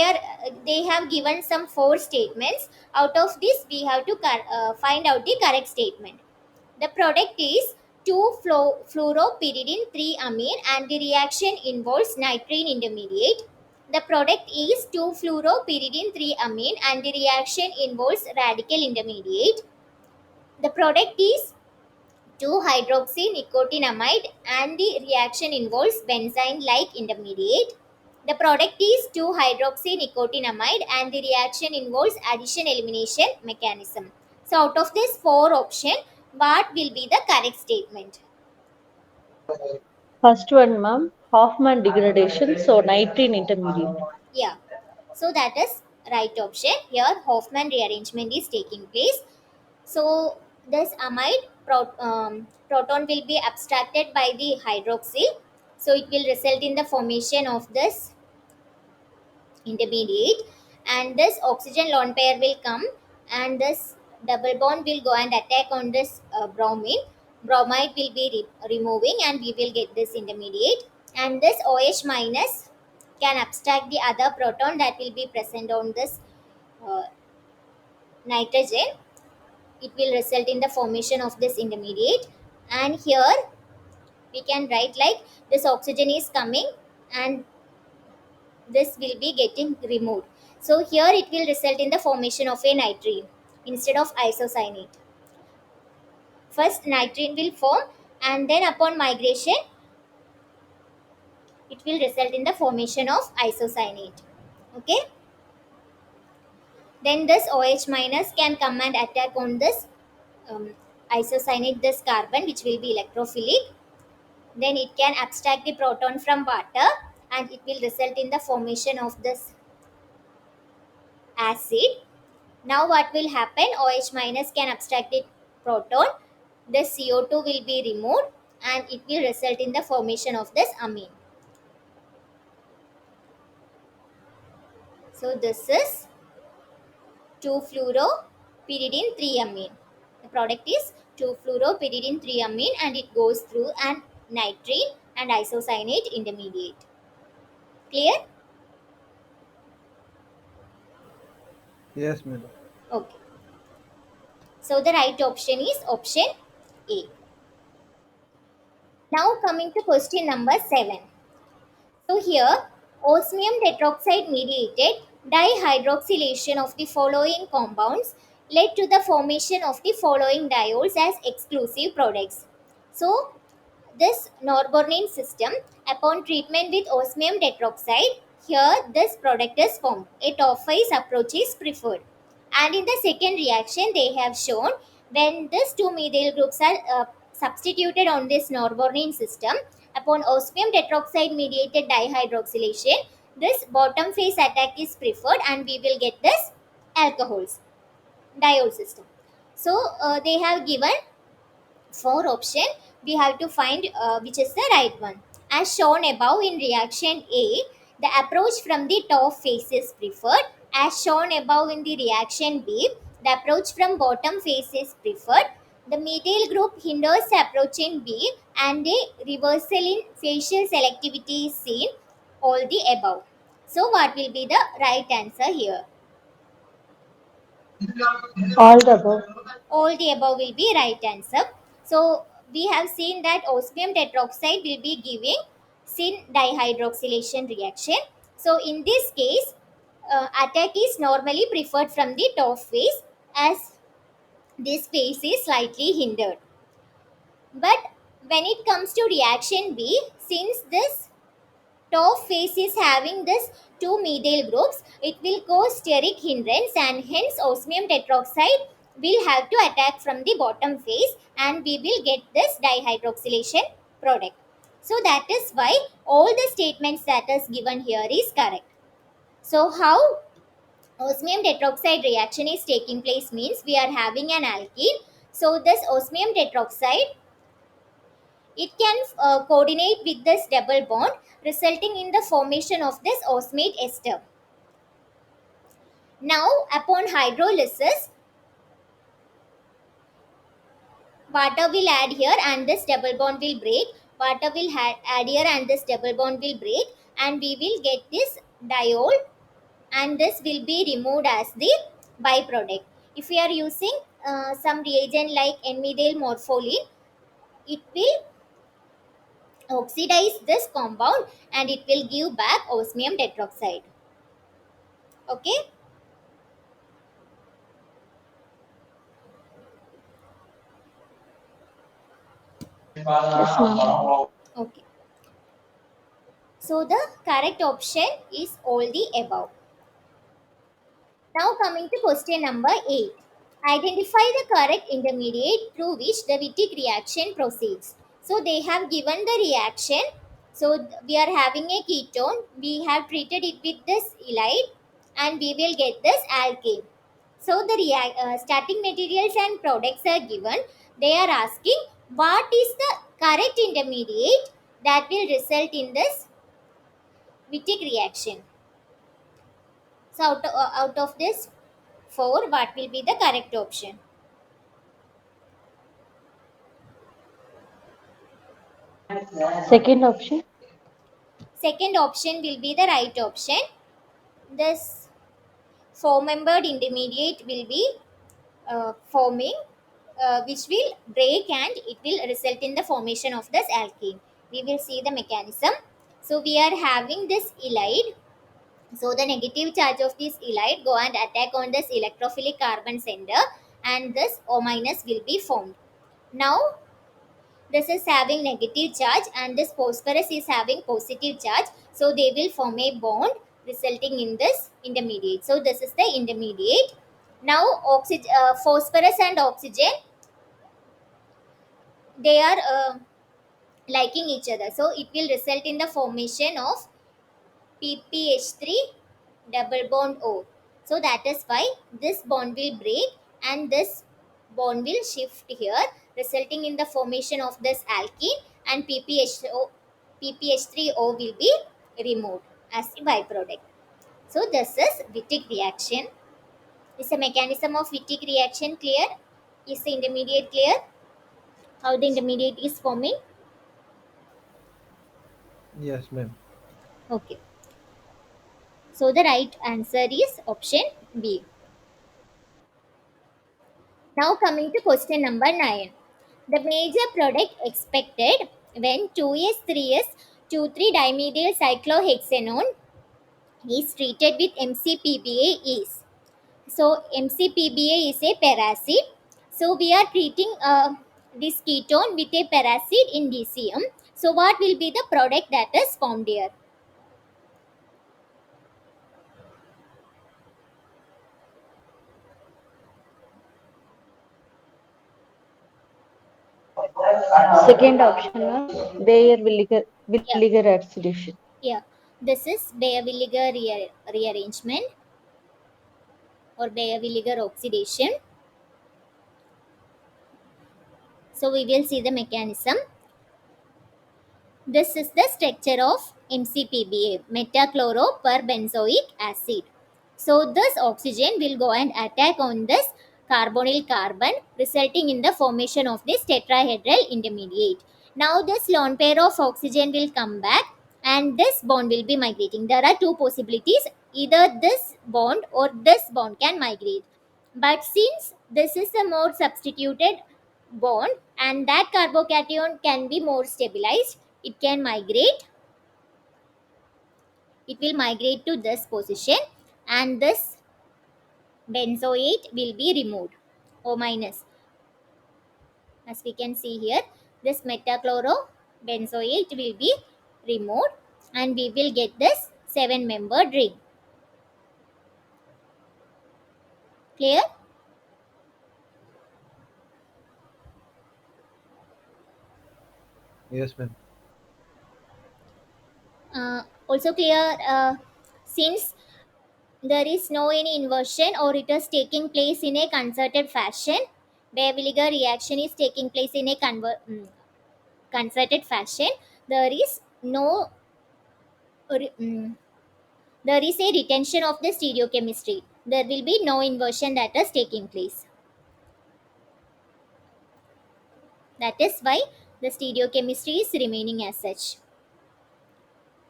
have given some 4 statements. Out of this, we have to find out the correct statement. The product is 2-fluoropyridine 3-amine and the reaction involves nitrine intermediate. The product is 2-fluoropyridine 3-amine and the reaction involves radical intermediate. The product is 2-hydroxynicotinamide and the reaction involves benzene-like intermediate. The product is 2-hydroxynicotinamide and the reaction involves addition elimination mechanism. So out of this 4 option, what will be the correct statement? First one, ma'am. Hoffman degradation. So nitrine intermediate. Yeah. So that is right option. Here Hoffman rearrangement is taking place. So this amide proton will be abstracted by the hydroxyl. So it will result in the formation of this intermediate, and this oxygen lone pair will come, and this double bond will go and attack on this bromine. Bromide will be removing and we will get this intermediate, and this OH minus can abstract the other proton that will be present on this uh, nitrogen. It will result in the formation of this intermediate, and here we can write like this oxygen is coming and this will be getting removed. So here it will result in the formation of a nitrine instead of isocyanate. First nitrine will form, and then upon migration it will result in the formation of isocyanate. Okay. Then this OH minus can come and attack on this um, isocyanate, this carbon which will be electrophilic. Then it can abstract the proton from water and it will result in the formation of this acid. Now what will happen? OH minus can abstract the proton. The CO2 will be removed and it will result in the formation of this amine. So this is 2-fluoro pyridine 3-amine. The product is 2-fluoropyridine 3-amine and it goes through an nitrene and isocyanate intermediate. Clear? Yes, madam. Okay. So the right option is option A. Now coming to question number 7. So here, osmium tetroxide mediated dihydroxylation of the following compounds led to the formation of the following diols as exclusive products. So this Norbornene system, upon treatment with osmium tetroxide, here this product is formed. A top-phase approach is preferred. And in the second reaction, they have shown when these two methyl groups are substituted on this Norbornene system, upon osmium tetroxide mediated dihydroxylation, this bottom phase attack is preferred and we will get this alcohols, diol system. So they have given for option we have to find which is the right one. As shown above in reaction A, the approach from the top face is preferred. As shown above in the reaction B, the approach from bottom face is preferred. The methyl group hinders the approach in B and a reversal in facial selectivity is seen. All the above. So what will be the right answer here? All the above. All the above will be right answer. So we have seen that osmium tetroxide will be giving syn dihydroxylation reaction. So in this case, attack is normally preferred from the top phase as this phase is slightly hindered. But when it comes to reaction B, since this top phase is having this two methyl groups, it will cause steric hindrance and hence osmium tetroxide will have to attack from the bottom phase and we will get this dihydroxylation product. So that is why all the statements that is given here is correct. So how osmium tetroxide reaction is taking place means we are having an alkene. So this osmium tetroxide, it can coordinate with this double bond, resulting in the formation of this osmate ester. Now, upon hydrolysis, water will add here and this double bond will break. Water will add here and this double bond will break and we will get this diol and this will be removed as the byproduct. If we are using some reagent like N-methyl morpholine, it will oxidize this compound and it will give back osmium tetroxide. Okay. Yes, ma'am. Okay. So the correct option is all the above. Now coming to question number 8. Identify the correct intermediate through which the Wittig reaction proceeds. So they have given the reaction. So we are having a ketone. We have treated it with this ylide and we will get this alkane. So the starting materials and products are given. They are asking what is the correct intermediate that will result in this Wittig reaction. So out of this 4, what will be the correct option? Second option. Second option will be the right option. This four-membered intermediate will be forming, which will break and it will result in the formation of this alkene. We will see the mechanism. So we are having this ylide. So the negative charge of this ylide go and attack on this electrophilic carbon center and this O minus will be formed. Now this is having negative charge and this phosphorus is having positive charge, so they will form a bond resulting in this intermediate. So this is the intermediate. Now phosphorus and oxygen, they are liking each other, so it will result in the formation of pph3 double bond O. So that is why this bond will break and this bond will shift here, resulting in the formation of this alkene and pph3O will be removed as a byproduct. So this is Wittig reaction. Is the mechanism of Wittig reaction clear? Is the intermediate clear? How the intermediate is forming? Yes, ma'am. Okay. So the right answer is option B. Now coming to question number 9. The major product expected when 2s 3s 3 dimethyl cyclohexanone is treated with MCPBA is. So MCPBA is a paracid. So we are treating this ketone with a paracid in DCM. So what will be the product that is formed here? Second option, ma'am. Bayer Yeah, vinegar oxidation. yeah. This is Bayer-Villiger rearrangement or Bayer-Villiger oxidation. So we will see the mechanism. This is the structure of MCPBA, metachloroperbenzoic acid. So this oxygen will go and attack on this carbonyl carbon, resulting in the formation of this tetrahedral intermediate. Now this lone pair of oxygen will come back and this bond will be migrating. There are two possibilities. Either this bond or this bond can migrate. But since this is a more substituted bond and that carbocation can be more stabilized, it can migrate, it will migrate to this position and this benzoate will be removed, O minus. As we can see here, this metachloro benzoate will be removed and we will get this 7-membered ring. Clear? Yes, ma'am. Also clear, since there is no any inversion or it is taking place in a concerted fashion. Bayer-Villiger reaction is taking place in a concerted fashion. There is no there is a retention of the stereochemistry. There will be no inversion that is taking place. That is why the stereochemistry is remaining as such.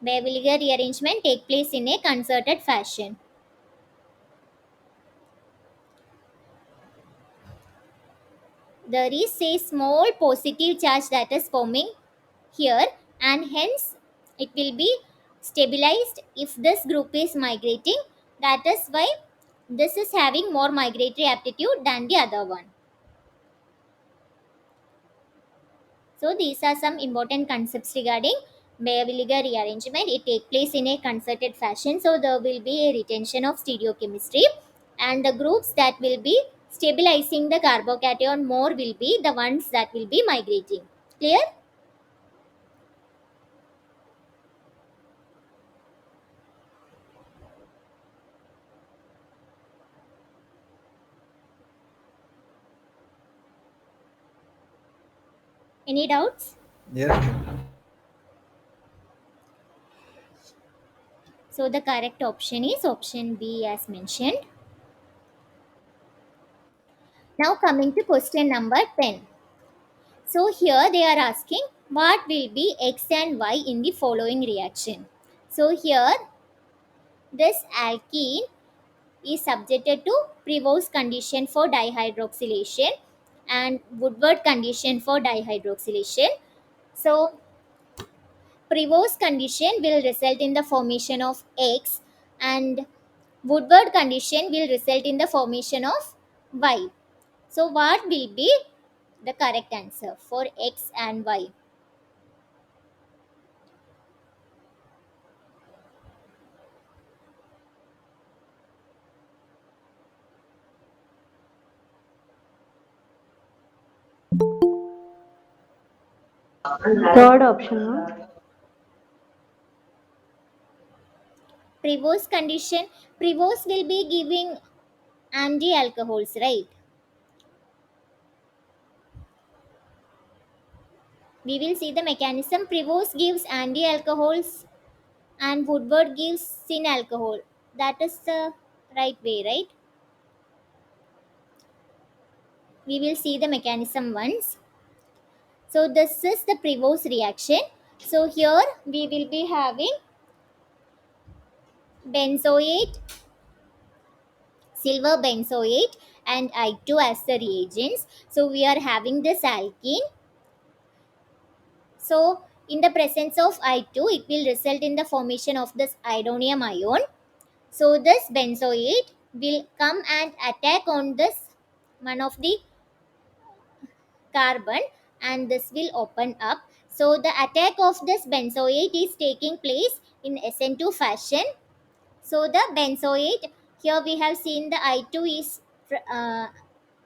Bayer-Villiger rearrangement take place in a concerted fashion. There is a small positive charge that is forming here and hence it will be stabilized if this group is migrating. That is why this is having more migratory aptitude than the other one. So these are some important concepts regarding Bayer-Villiger rearrangement. It takes place in a concerted fashion, so there will be a retention of stereochemistry and the groups that will be stabilizing the carbocation more will be the ones that will be migrating. Clear? Any doubts? Yes, ma'am. So the correct option is option B as mentioned. Now coming to question number 10. So here they are asking what will be X and Y in the following reaction. So here this alkene is subjected to Prevost condition for dihydroxylation and Woodward condition for dihydroxylation. So Prevost condition will result in the formation of X and Woodward condition will result in the formation of Y. So what will be the correct answer for X and Y? Third option, ma'am. Prevost condition, Prevost will be giving anti-alcohols, right? We will see the mechanism. Prevost gives anti-alcohols and Woodward gives syn alcohol. That is the right way, right? We will see the mechanism once. So this is the Prevost reaction. So here we will be having benzoate, silver benzoate and I2 as the reagents. So we are having this alkene. So in the presence of I2, it will result in the formation of this iodonium ion. So this benzoate will come and attack on this one of the carbon, and this will open up. So the attack of this benzoate is taking place in SN2 fashion. So the benzoate, here we have seen the I2 is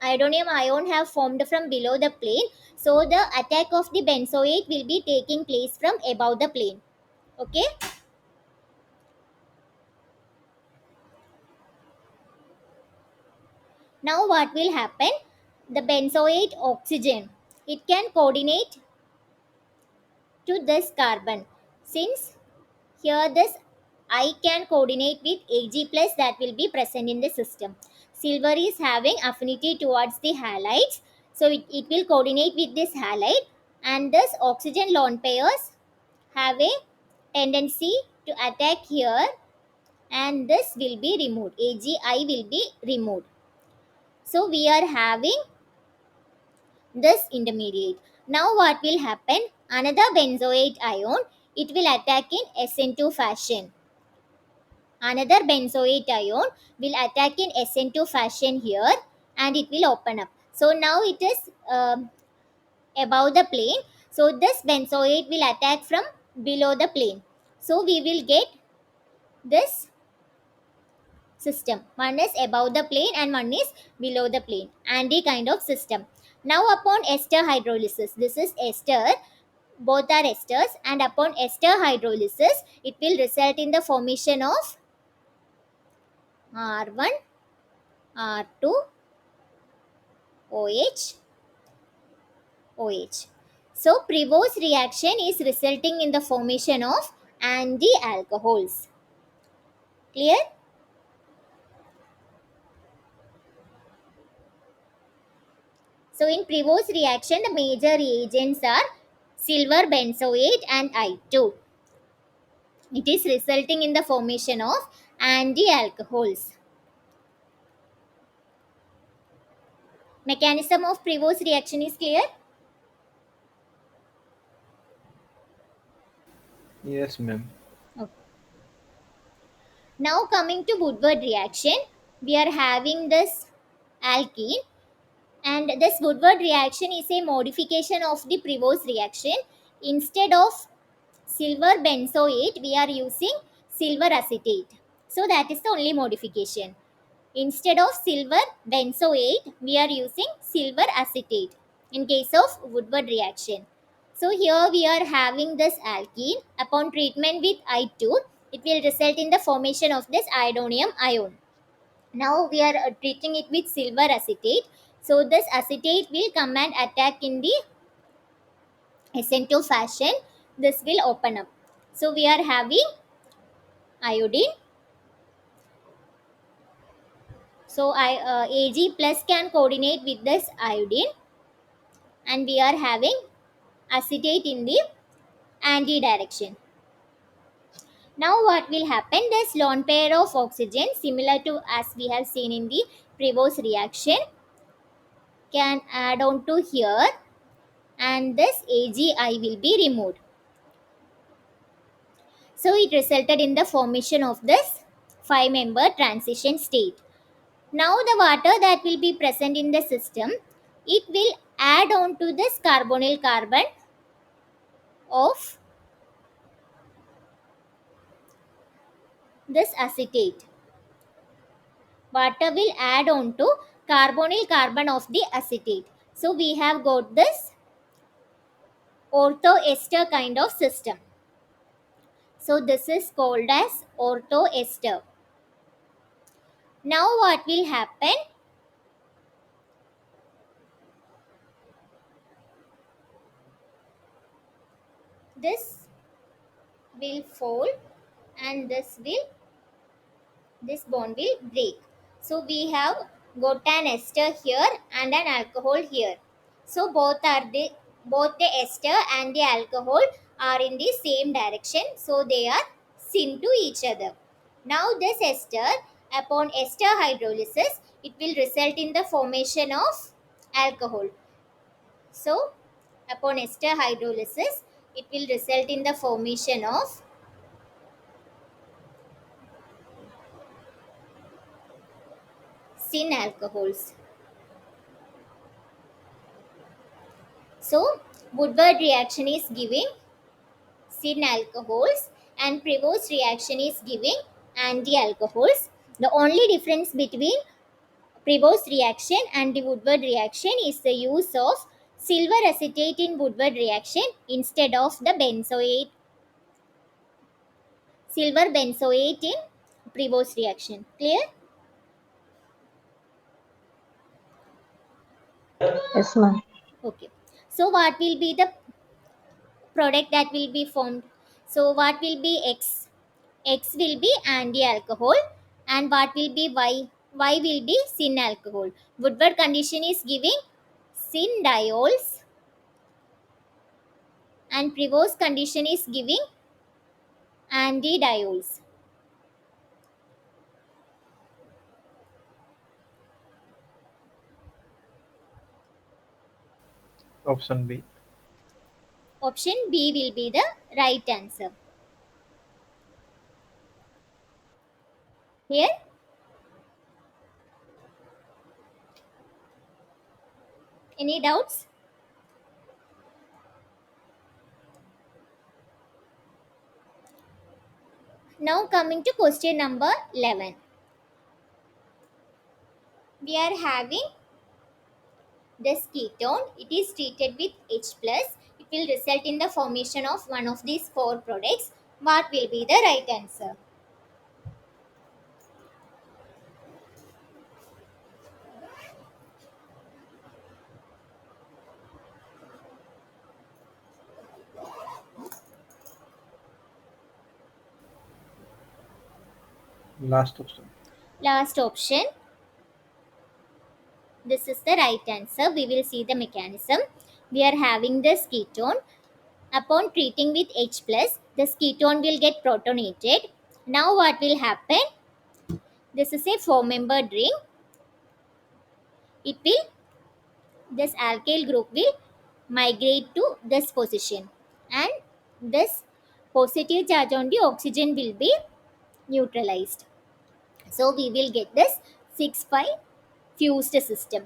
iodonium ion have formed from below the plane. So the attack of the benzoate will be taking place from above the plane. Okay. Now what will happen? The benzoate oxygen, it can coordinate to this carbon. Since here this I can coordinate with Ag plus that will be present in the system. Silver is having affinity towards the halides. So it will coordinate with this halide, and this oxygen lone pairs have a tendency to attack here, and this will be removed. AgI will be removed. So we are having this intermediate. Now what will happen? Another benzoate ion, it will attack in SN2 fashion. Another benzoate ion will attack in SN2 fashion here, and it will open up. So now it is above the plane. So this benzoate will attack from below the plane. So we will get this system. One is above the plane and one is below the plane. Anti kind of system. Now upon ester hydrolysis, this is ester, both are esters, and upon ester hydrolysis, it will result in the formation of R1, R2, OH, OH. So Prevost reaction is resulting in the formation of anti-alcohols. Clear? So in Prevost reaction, the major reagents are silver benzoate and I2. It is resulting in the formation of anti-alcohols. Mechanism of Prevost reaction is clear? Yes, ma'am. Okay. Now coming to Woodward reaction, we are having this alkene, and this Woodward reaction is a modification of the Prevost reaction. Instead of silver benzoate, we are using silver acetate. So that is the only modification. Instead of silver benzoate, we are using silver acetate in case of Woodward reaction. So here we are having this alkene. Upon treatment with I2, it will result in the formation of this iodonium ion. Now we are treating it with silver acetate. So this acetate will come and attack in the SN2 fashion. This will open up. So we are having iodine. So Ag plus can coordinate with this iodine, and we are having acetate in the anti direction. Now what will happen? This lone pair of oxygen, similar to as we have seen in the Prevost reaction, can add on to here, and this AgI will be removed. So it resulted in the formation of this 5-member transition state. Now the water that will be present in the system, it will add on to this carbonyl carbon of this acetate. Water will add on to carbonyl carbon of the acetate. So we have got this orthoester kind of system. So this is called as orthoester. Now what will happen? This will fold, and this bond will break. So we have got an ester here and an alcohol here. So both the ester and the alcohol are in the same direction, so they are syn to each other. Now this ester, upon ester hydrolysis, it will result in the formation of alcohol. So upon ester hydrolysis, it will result in the formation of syn alcohols. So Woodward reaction is giving syn alcohols and Prevost reaction is giving anti-alcohols. The only difference between Prevost reaction and the Woodward reaction is the use of silver acetate in Woodward reaction instead of the benzoate, silver benzoate in Prevost reaction. Clear? Yes, ma'am. Okay. So what will be the product that will be formed? So what will be X? X will be anti-alcohol, and what will be Y? Y will be syn alcohol. Woodward condition is giving syn diols and Prevost condition is giving anti-diols. Option B. Option B will be the right answer. Here, any doubts? Now coming to question number 11. We are having this ketone. It is treated with H plus. It will result in the formation of one of these four products. What will be the right answer? Last option. Last option. This is the right answer. We will see the mechanism. We are having this ketone. Upon treating with H plus, this ketone will get protonated. Now what will happen? This is a four membered ring. It will, this alkyl group will migrate to this position, and this positive charge on the oxygen will be neutralized. So we will get this 6-pi fused system.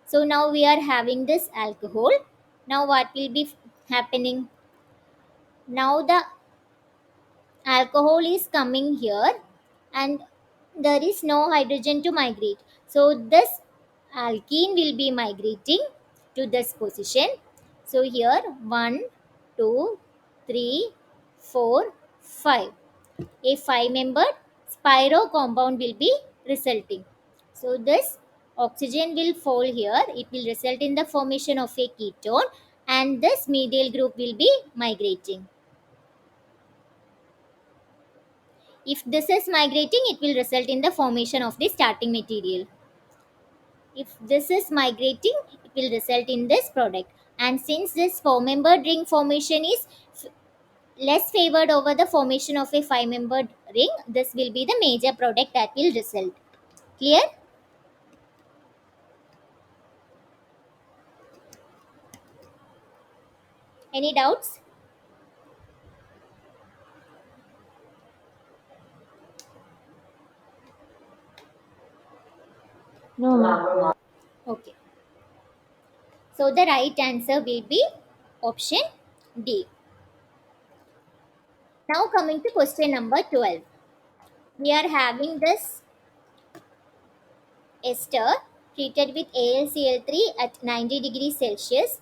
So now we are having this alcohol. Now what will be happening? Now the alcohol is coming here and there is no hydrogen to migrate. So this alkene will be migrating to this position. So here 1, 2, 3, 4, 5. A 5-membered spiro compound will be resulting. So this oxygen will fall here. It will result in the formation of a ketone and this medial group will be migrating. If this is migrating, it will result in the formation of the starting material. If this is migrating, it will result in this product. And since this four-membered ring formation is less favored over the formation of a five-membered ring, this will be the major product that will result. Clear? Any doubts? No, ma'am. Okay. So the right answer will be option D. Now coming to question number 12. We are having this ester treated with AlCl3 at 90 degrees Celsius.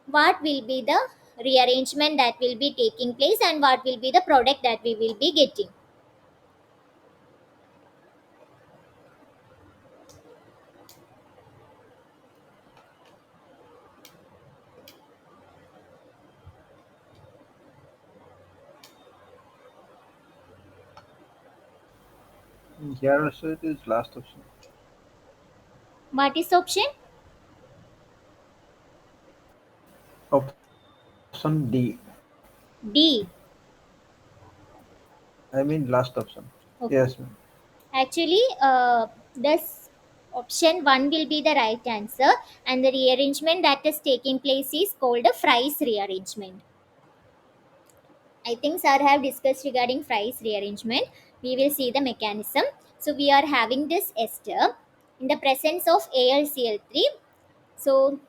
What will be the rearrangement that will be taking place and what will be the product that we will be getting? Here also it is last option. What is option? Option D. D. I mean last option. Okay. Yes, ma'am. Actually, this option 1 will be the right answer, and the rearrangement that is taking place is called a Fry's rearrangement. I think sir have discussed regarding Fry's rearrangement. We will see the mechanism. So we are having this ester in the presence of AlCl3. So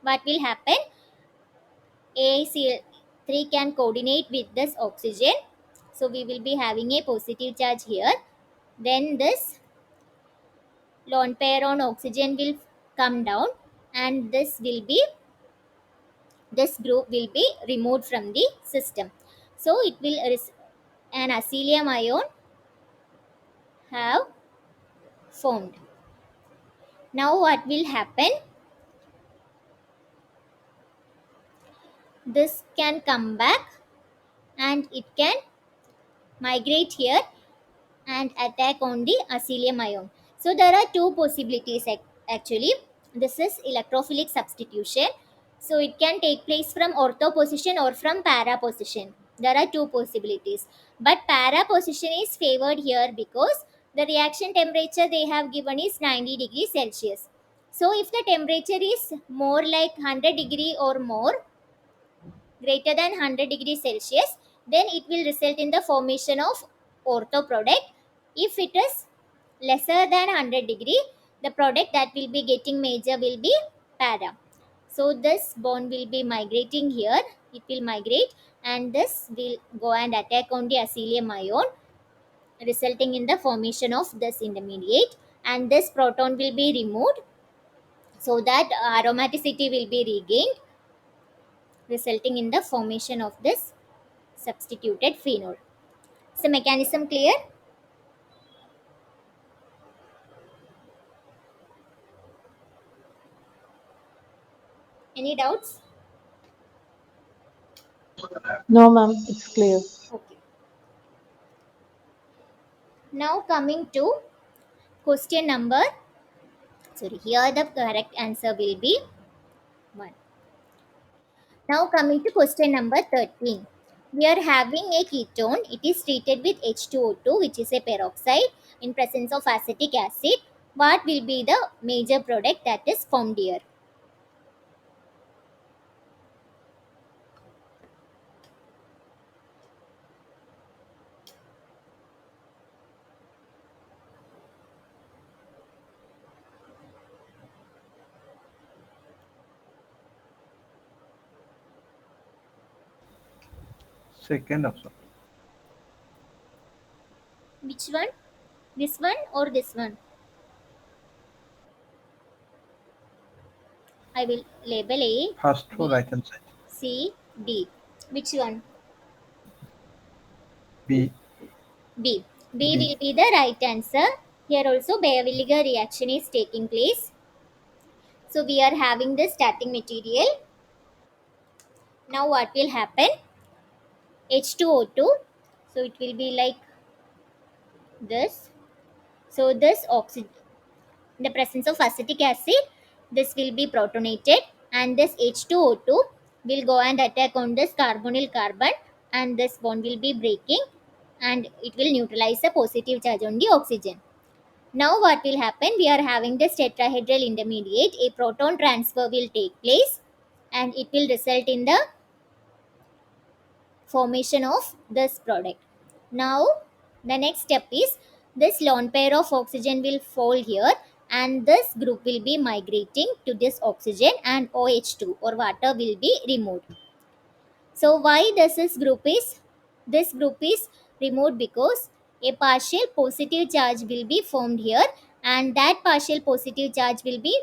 what will happen? AlCl3 can coordinate with this oxygen. So we will be having a positive charge here. Then this lone pair on oxygen will come down, and this group will be removed from the system. So it will an acylium ion have formed. Now what will happen? This can come back and it can migrate here and attack on the acylium ion. So there are two possibilities actually. This is electrophilic substitution. So it can take place from ortho position or from para position. There are two possibilities. But para position is favored here because the reaction temperature they have given is 90 degrees Celsius. So if the temperature is more like 100 degree or more, greater than 100 degrees Celsius, then it will result in the formation of ortho product. If it is lesser than 100 degree, the product that will be getting major will be para. So this bond will be migrating here, it will migrate, and this will go and attack on the acylium ion, resulting in the formation of this intermediate, and this proton will be removed so that aromaticity will be regained, resulting in the formation of this substituted phenol. So mechanism clear? Any doubts? No, ma'am, it's clear. Okay. Now coming to question number, sorry, here the correct answer will be 1. Now coming to question number 13. We are having a ketone. It is treated with H2O2, which is a peroxide, in presence of acetic acid. What will be the major product that is formed here? Second option. Which one? This one or this one? I will label A, First for B, right hand side. C, D. Which one? B. B. B B. will be the right answer. Here also Beer-Williger reaction is taking place. So we are having the starting material. Now what will happen? H2O2. So it will be like this. So this oxygen, in the presence of acetic acid, this will be protonated, and this H2O2 will go and attack on this carbonyl carbon, and this bond will be breaking, and it will neutralize the positive charge on the oxygen. Now what will happen? We are having this tetrahedral intermediate. A proton transfer will take place, and it will result in the formation of this product. Now the next step is this lone pair of oxygen will fall here, and this group will be migrating to this oxygen, and OH2 or water will be removed. So why this group is removed? Because a partial positive charge will be formed here, and that partial positive charge will be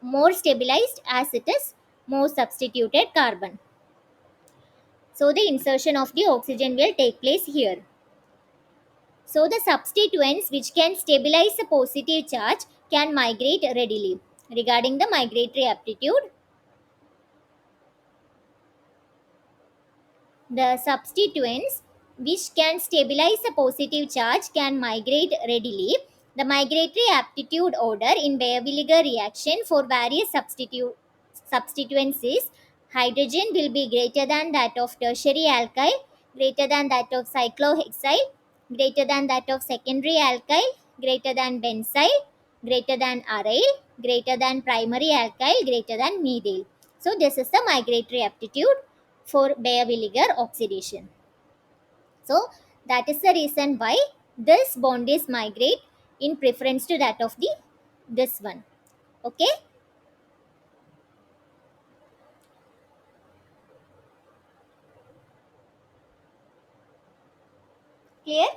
more stabilized as it is more substituted carbon. So the insertion of the oxygen will take place here. So the substituents which can stabilize the positive charge can migrate readily. Regarding the migratory aptitude, the substituents which can stabilize the positive charge can migrate readily. The migratory aptitude order in Beyer-Williger reaction for various substituents is hydrogen will be greater than that of tertiary alkyl, greater than that of cyclohexyl, greater than that of secondary alkyl, greater than benzyl, greater than aryl, greater than primary alkyl, greater than methyl. So this is the migratory aptitude for Beyer-Williger oxidation. So that is the reason why this bond is migrate in preference to that of the this one. Okay, clear?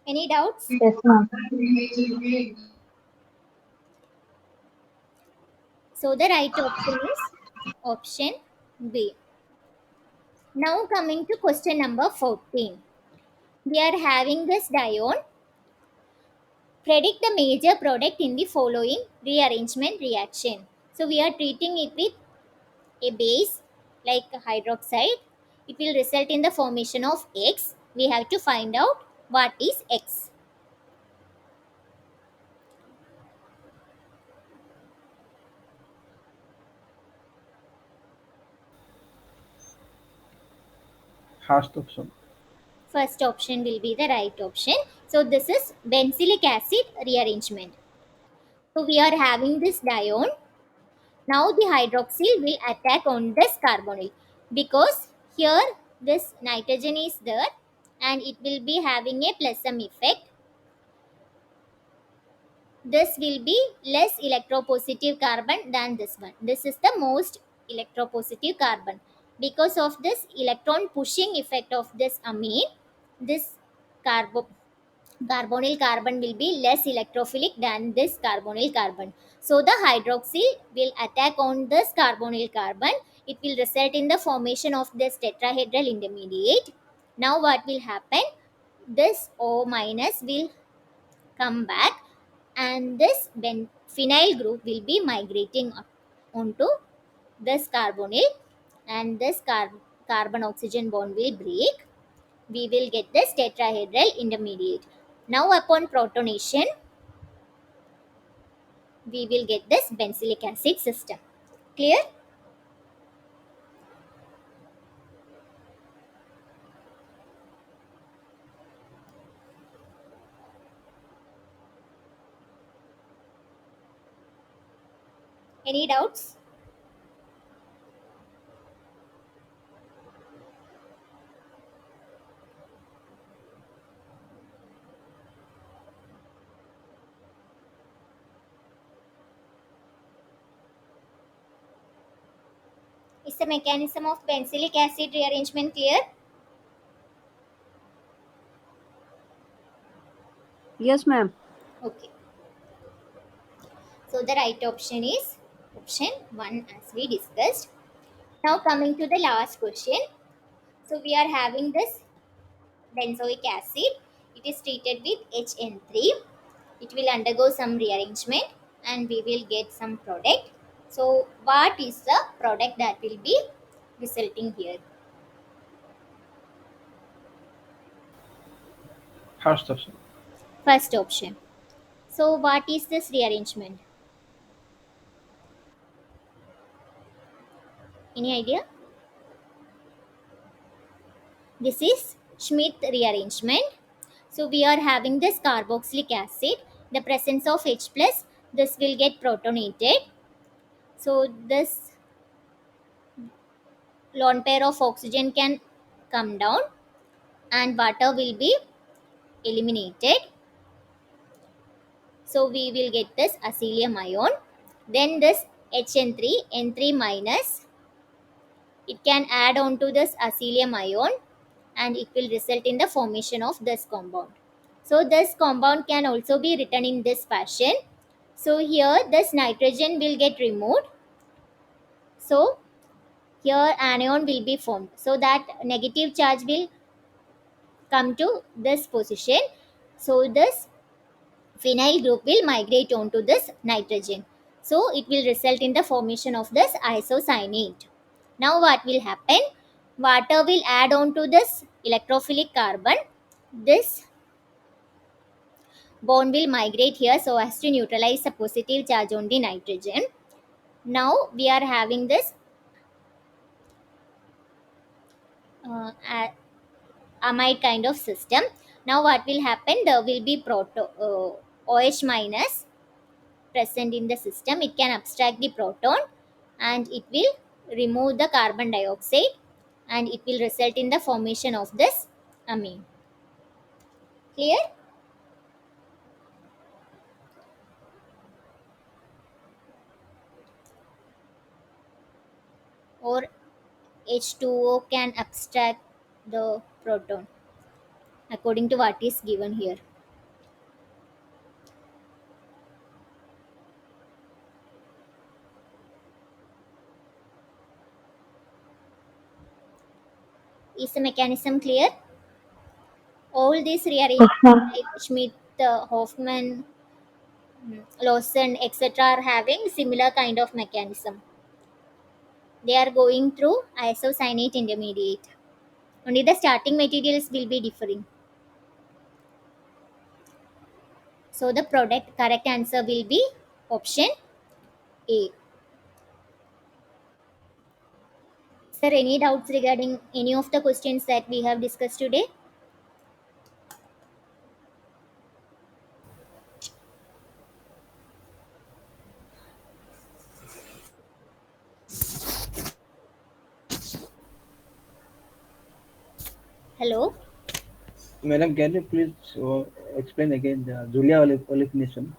Any doubts? Yes, ma'am. So the right option is option B. Now coming to question number 14. We are having this dione. Predict the major product in the following rearrangement reaction. So we are treating it with a base like hydroxide. It will result in the formation of X. We have to find out what is X. First option. First option will be the right option. So this is benzylic acid rearrangement. So we are having this dione. Now the hydroxyl will attack on this carbonyl because here this nitrogen is there and it will be having a plusum effect. This will be less electropositive carbon than this one. This is the most electropositive carbon. Because of this electron pushing effect of this amine, this carbonyl carbon will be less electrophilic than this carbonyl carbon. So the hydroxyl will attack on this carbonyl carbon. It will result in the formation of this tetrahedral intermediate. Now what will happen? This O minus will come back and this phenyl group will be migrating onto this carbonyl and this carbon oxygen bond will break. We will get this tetrahedral intermediate. Now upon protonation, we will get this benzylic acid system. Clear? Any doubts? Is the mechanism of benzylic acid rearrangement clear? Yes, ma'am. Okay. So the right option is option 1 as we discussed. Now coming to the last question. So we are having this benzoic acid. It is treated with HN3. It will undergo some rearrangement and we will get some product. So what is the product that will be resulting here? First option. First option. So what is this rearrangement? Any idea? This is Schmidt rearrangement. So we are having this carboxylic acid. The presence of H plus, this will get protonated. So this lone pair of oxygen can come down and water will be eliminated. So we will get this acylium ion. Then this HN3, N3 minus, it can add on to this acylium ion and it will result in the formation of this compound. So this compound can also be written in this fashion. So here this nitrogen will get removed. So here anion will be formed. So that negative charge will come to this position. So this phenyl group will migrate onto this nitrogen. So it will result in the formation of this isocyanate. Now what will happen? Water will add on to this electrophilic carbon. This bond will migrate here so as to neutralize the positive charge on the nitrogen. Now we are having this amide kind of system. Now what will happen? There will be OH minus present in the system. It can abstract the proton and it will remove the carbon dioxide and it will result in the formation of this amine. Clear? Or H2O can abstract the proton according to what is given here. Is the mechanism clear? All these Yes, rearrangements ma'am. like Schmidt, Hoffman, Lawson, etc., are having similar kind of mechanism. They are going through isocyanate intermediate. Only the starting materials will be differing. So the product correct answer will be option A. Is there any doubts regarding any of the questions that we have discussed today? Hello? Madam, can you please explain again the Julia olefination?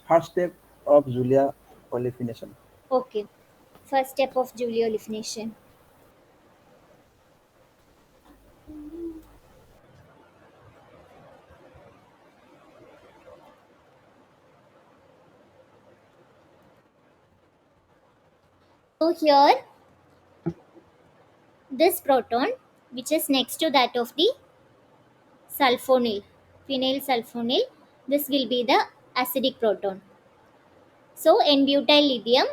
First step of Julia olefination. Okay. First step of Julia elimination. So here this proton which is next to that of the sulfonyl, phenyl sulfonyl, this will be the acidic proton. So n butyl lithium,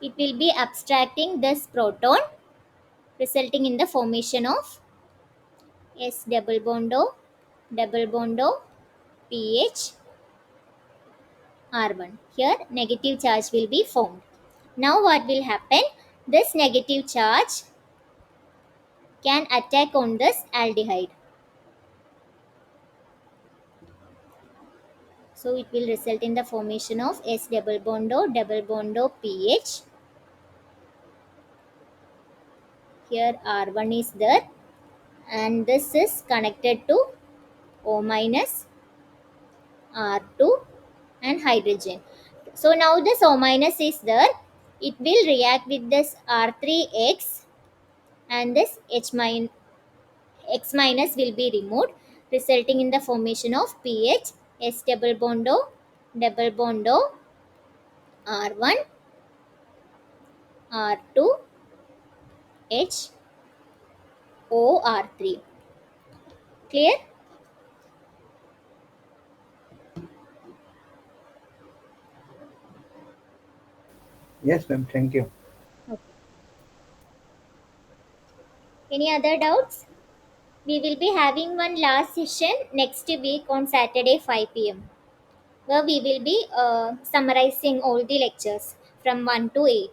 it will be abstracting this proton resulting in the formation of S double bond O pH R1. Here negative charge will be formed. Now what will happen? This negative charge can attack on this aldehyde. So it will result in the formation of S double bond O pH. Here R1 is there and this is connected to O minus R2 and hydrogen. So now this O minus is there. It will react with this R3X and this X minus will be removed, resulting in the formation of pH S double bond O R1 R2 H O R3. Clear? Yes, ma'am. Thank you. Okay. Any other doubts? We will be having one last session next week on Saturday 5 p.m. where we will be summarizing all the lectures from 1 to 8.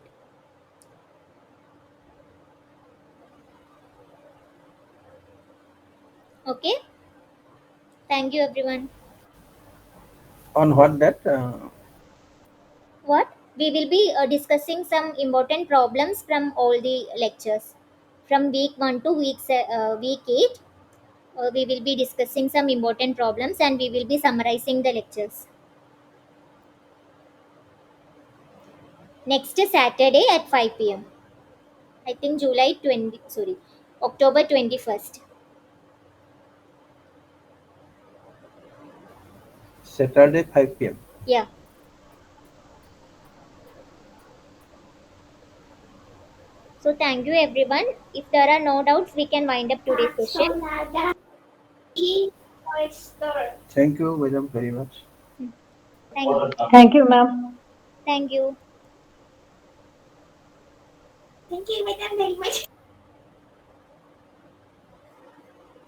Okay? Thank you, everyone. On what that? What? We will be discussing some important problems from all the lectures. From week 1 to week 8, we will be discussing some important problems and we will be summarizing the lectures. Next Saturday at 5 p.m. I think October 21st. Saturday 5 p.m. Yeah. So thank you everyone. If there are no doubts, we can wind up today's session. Thank you, madam, very much. Thank, Thank you, ma'am. thank you. Thank you, madam, very much.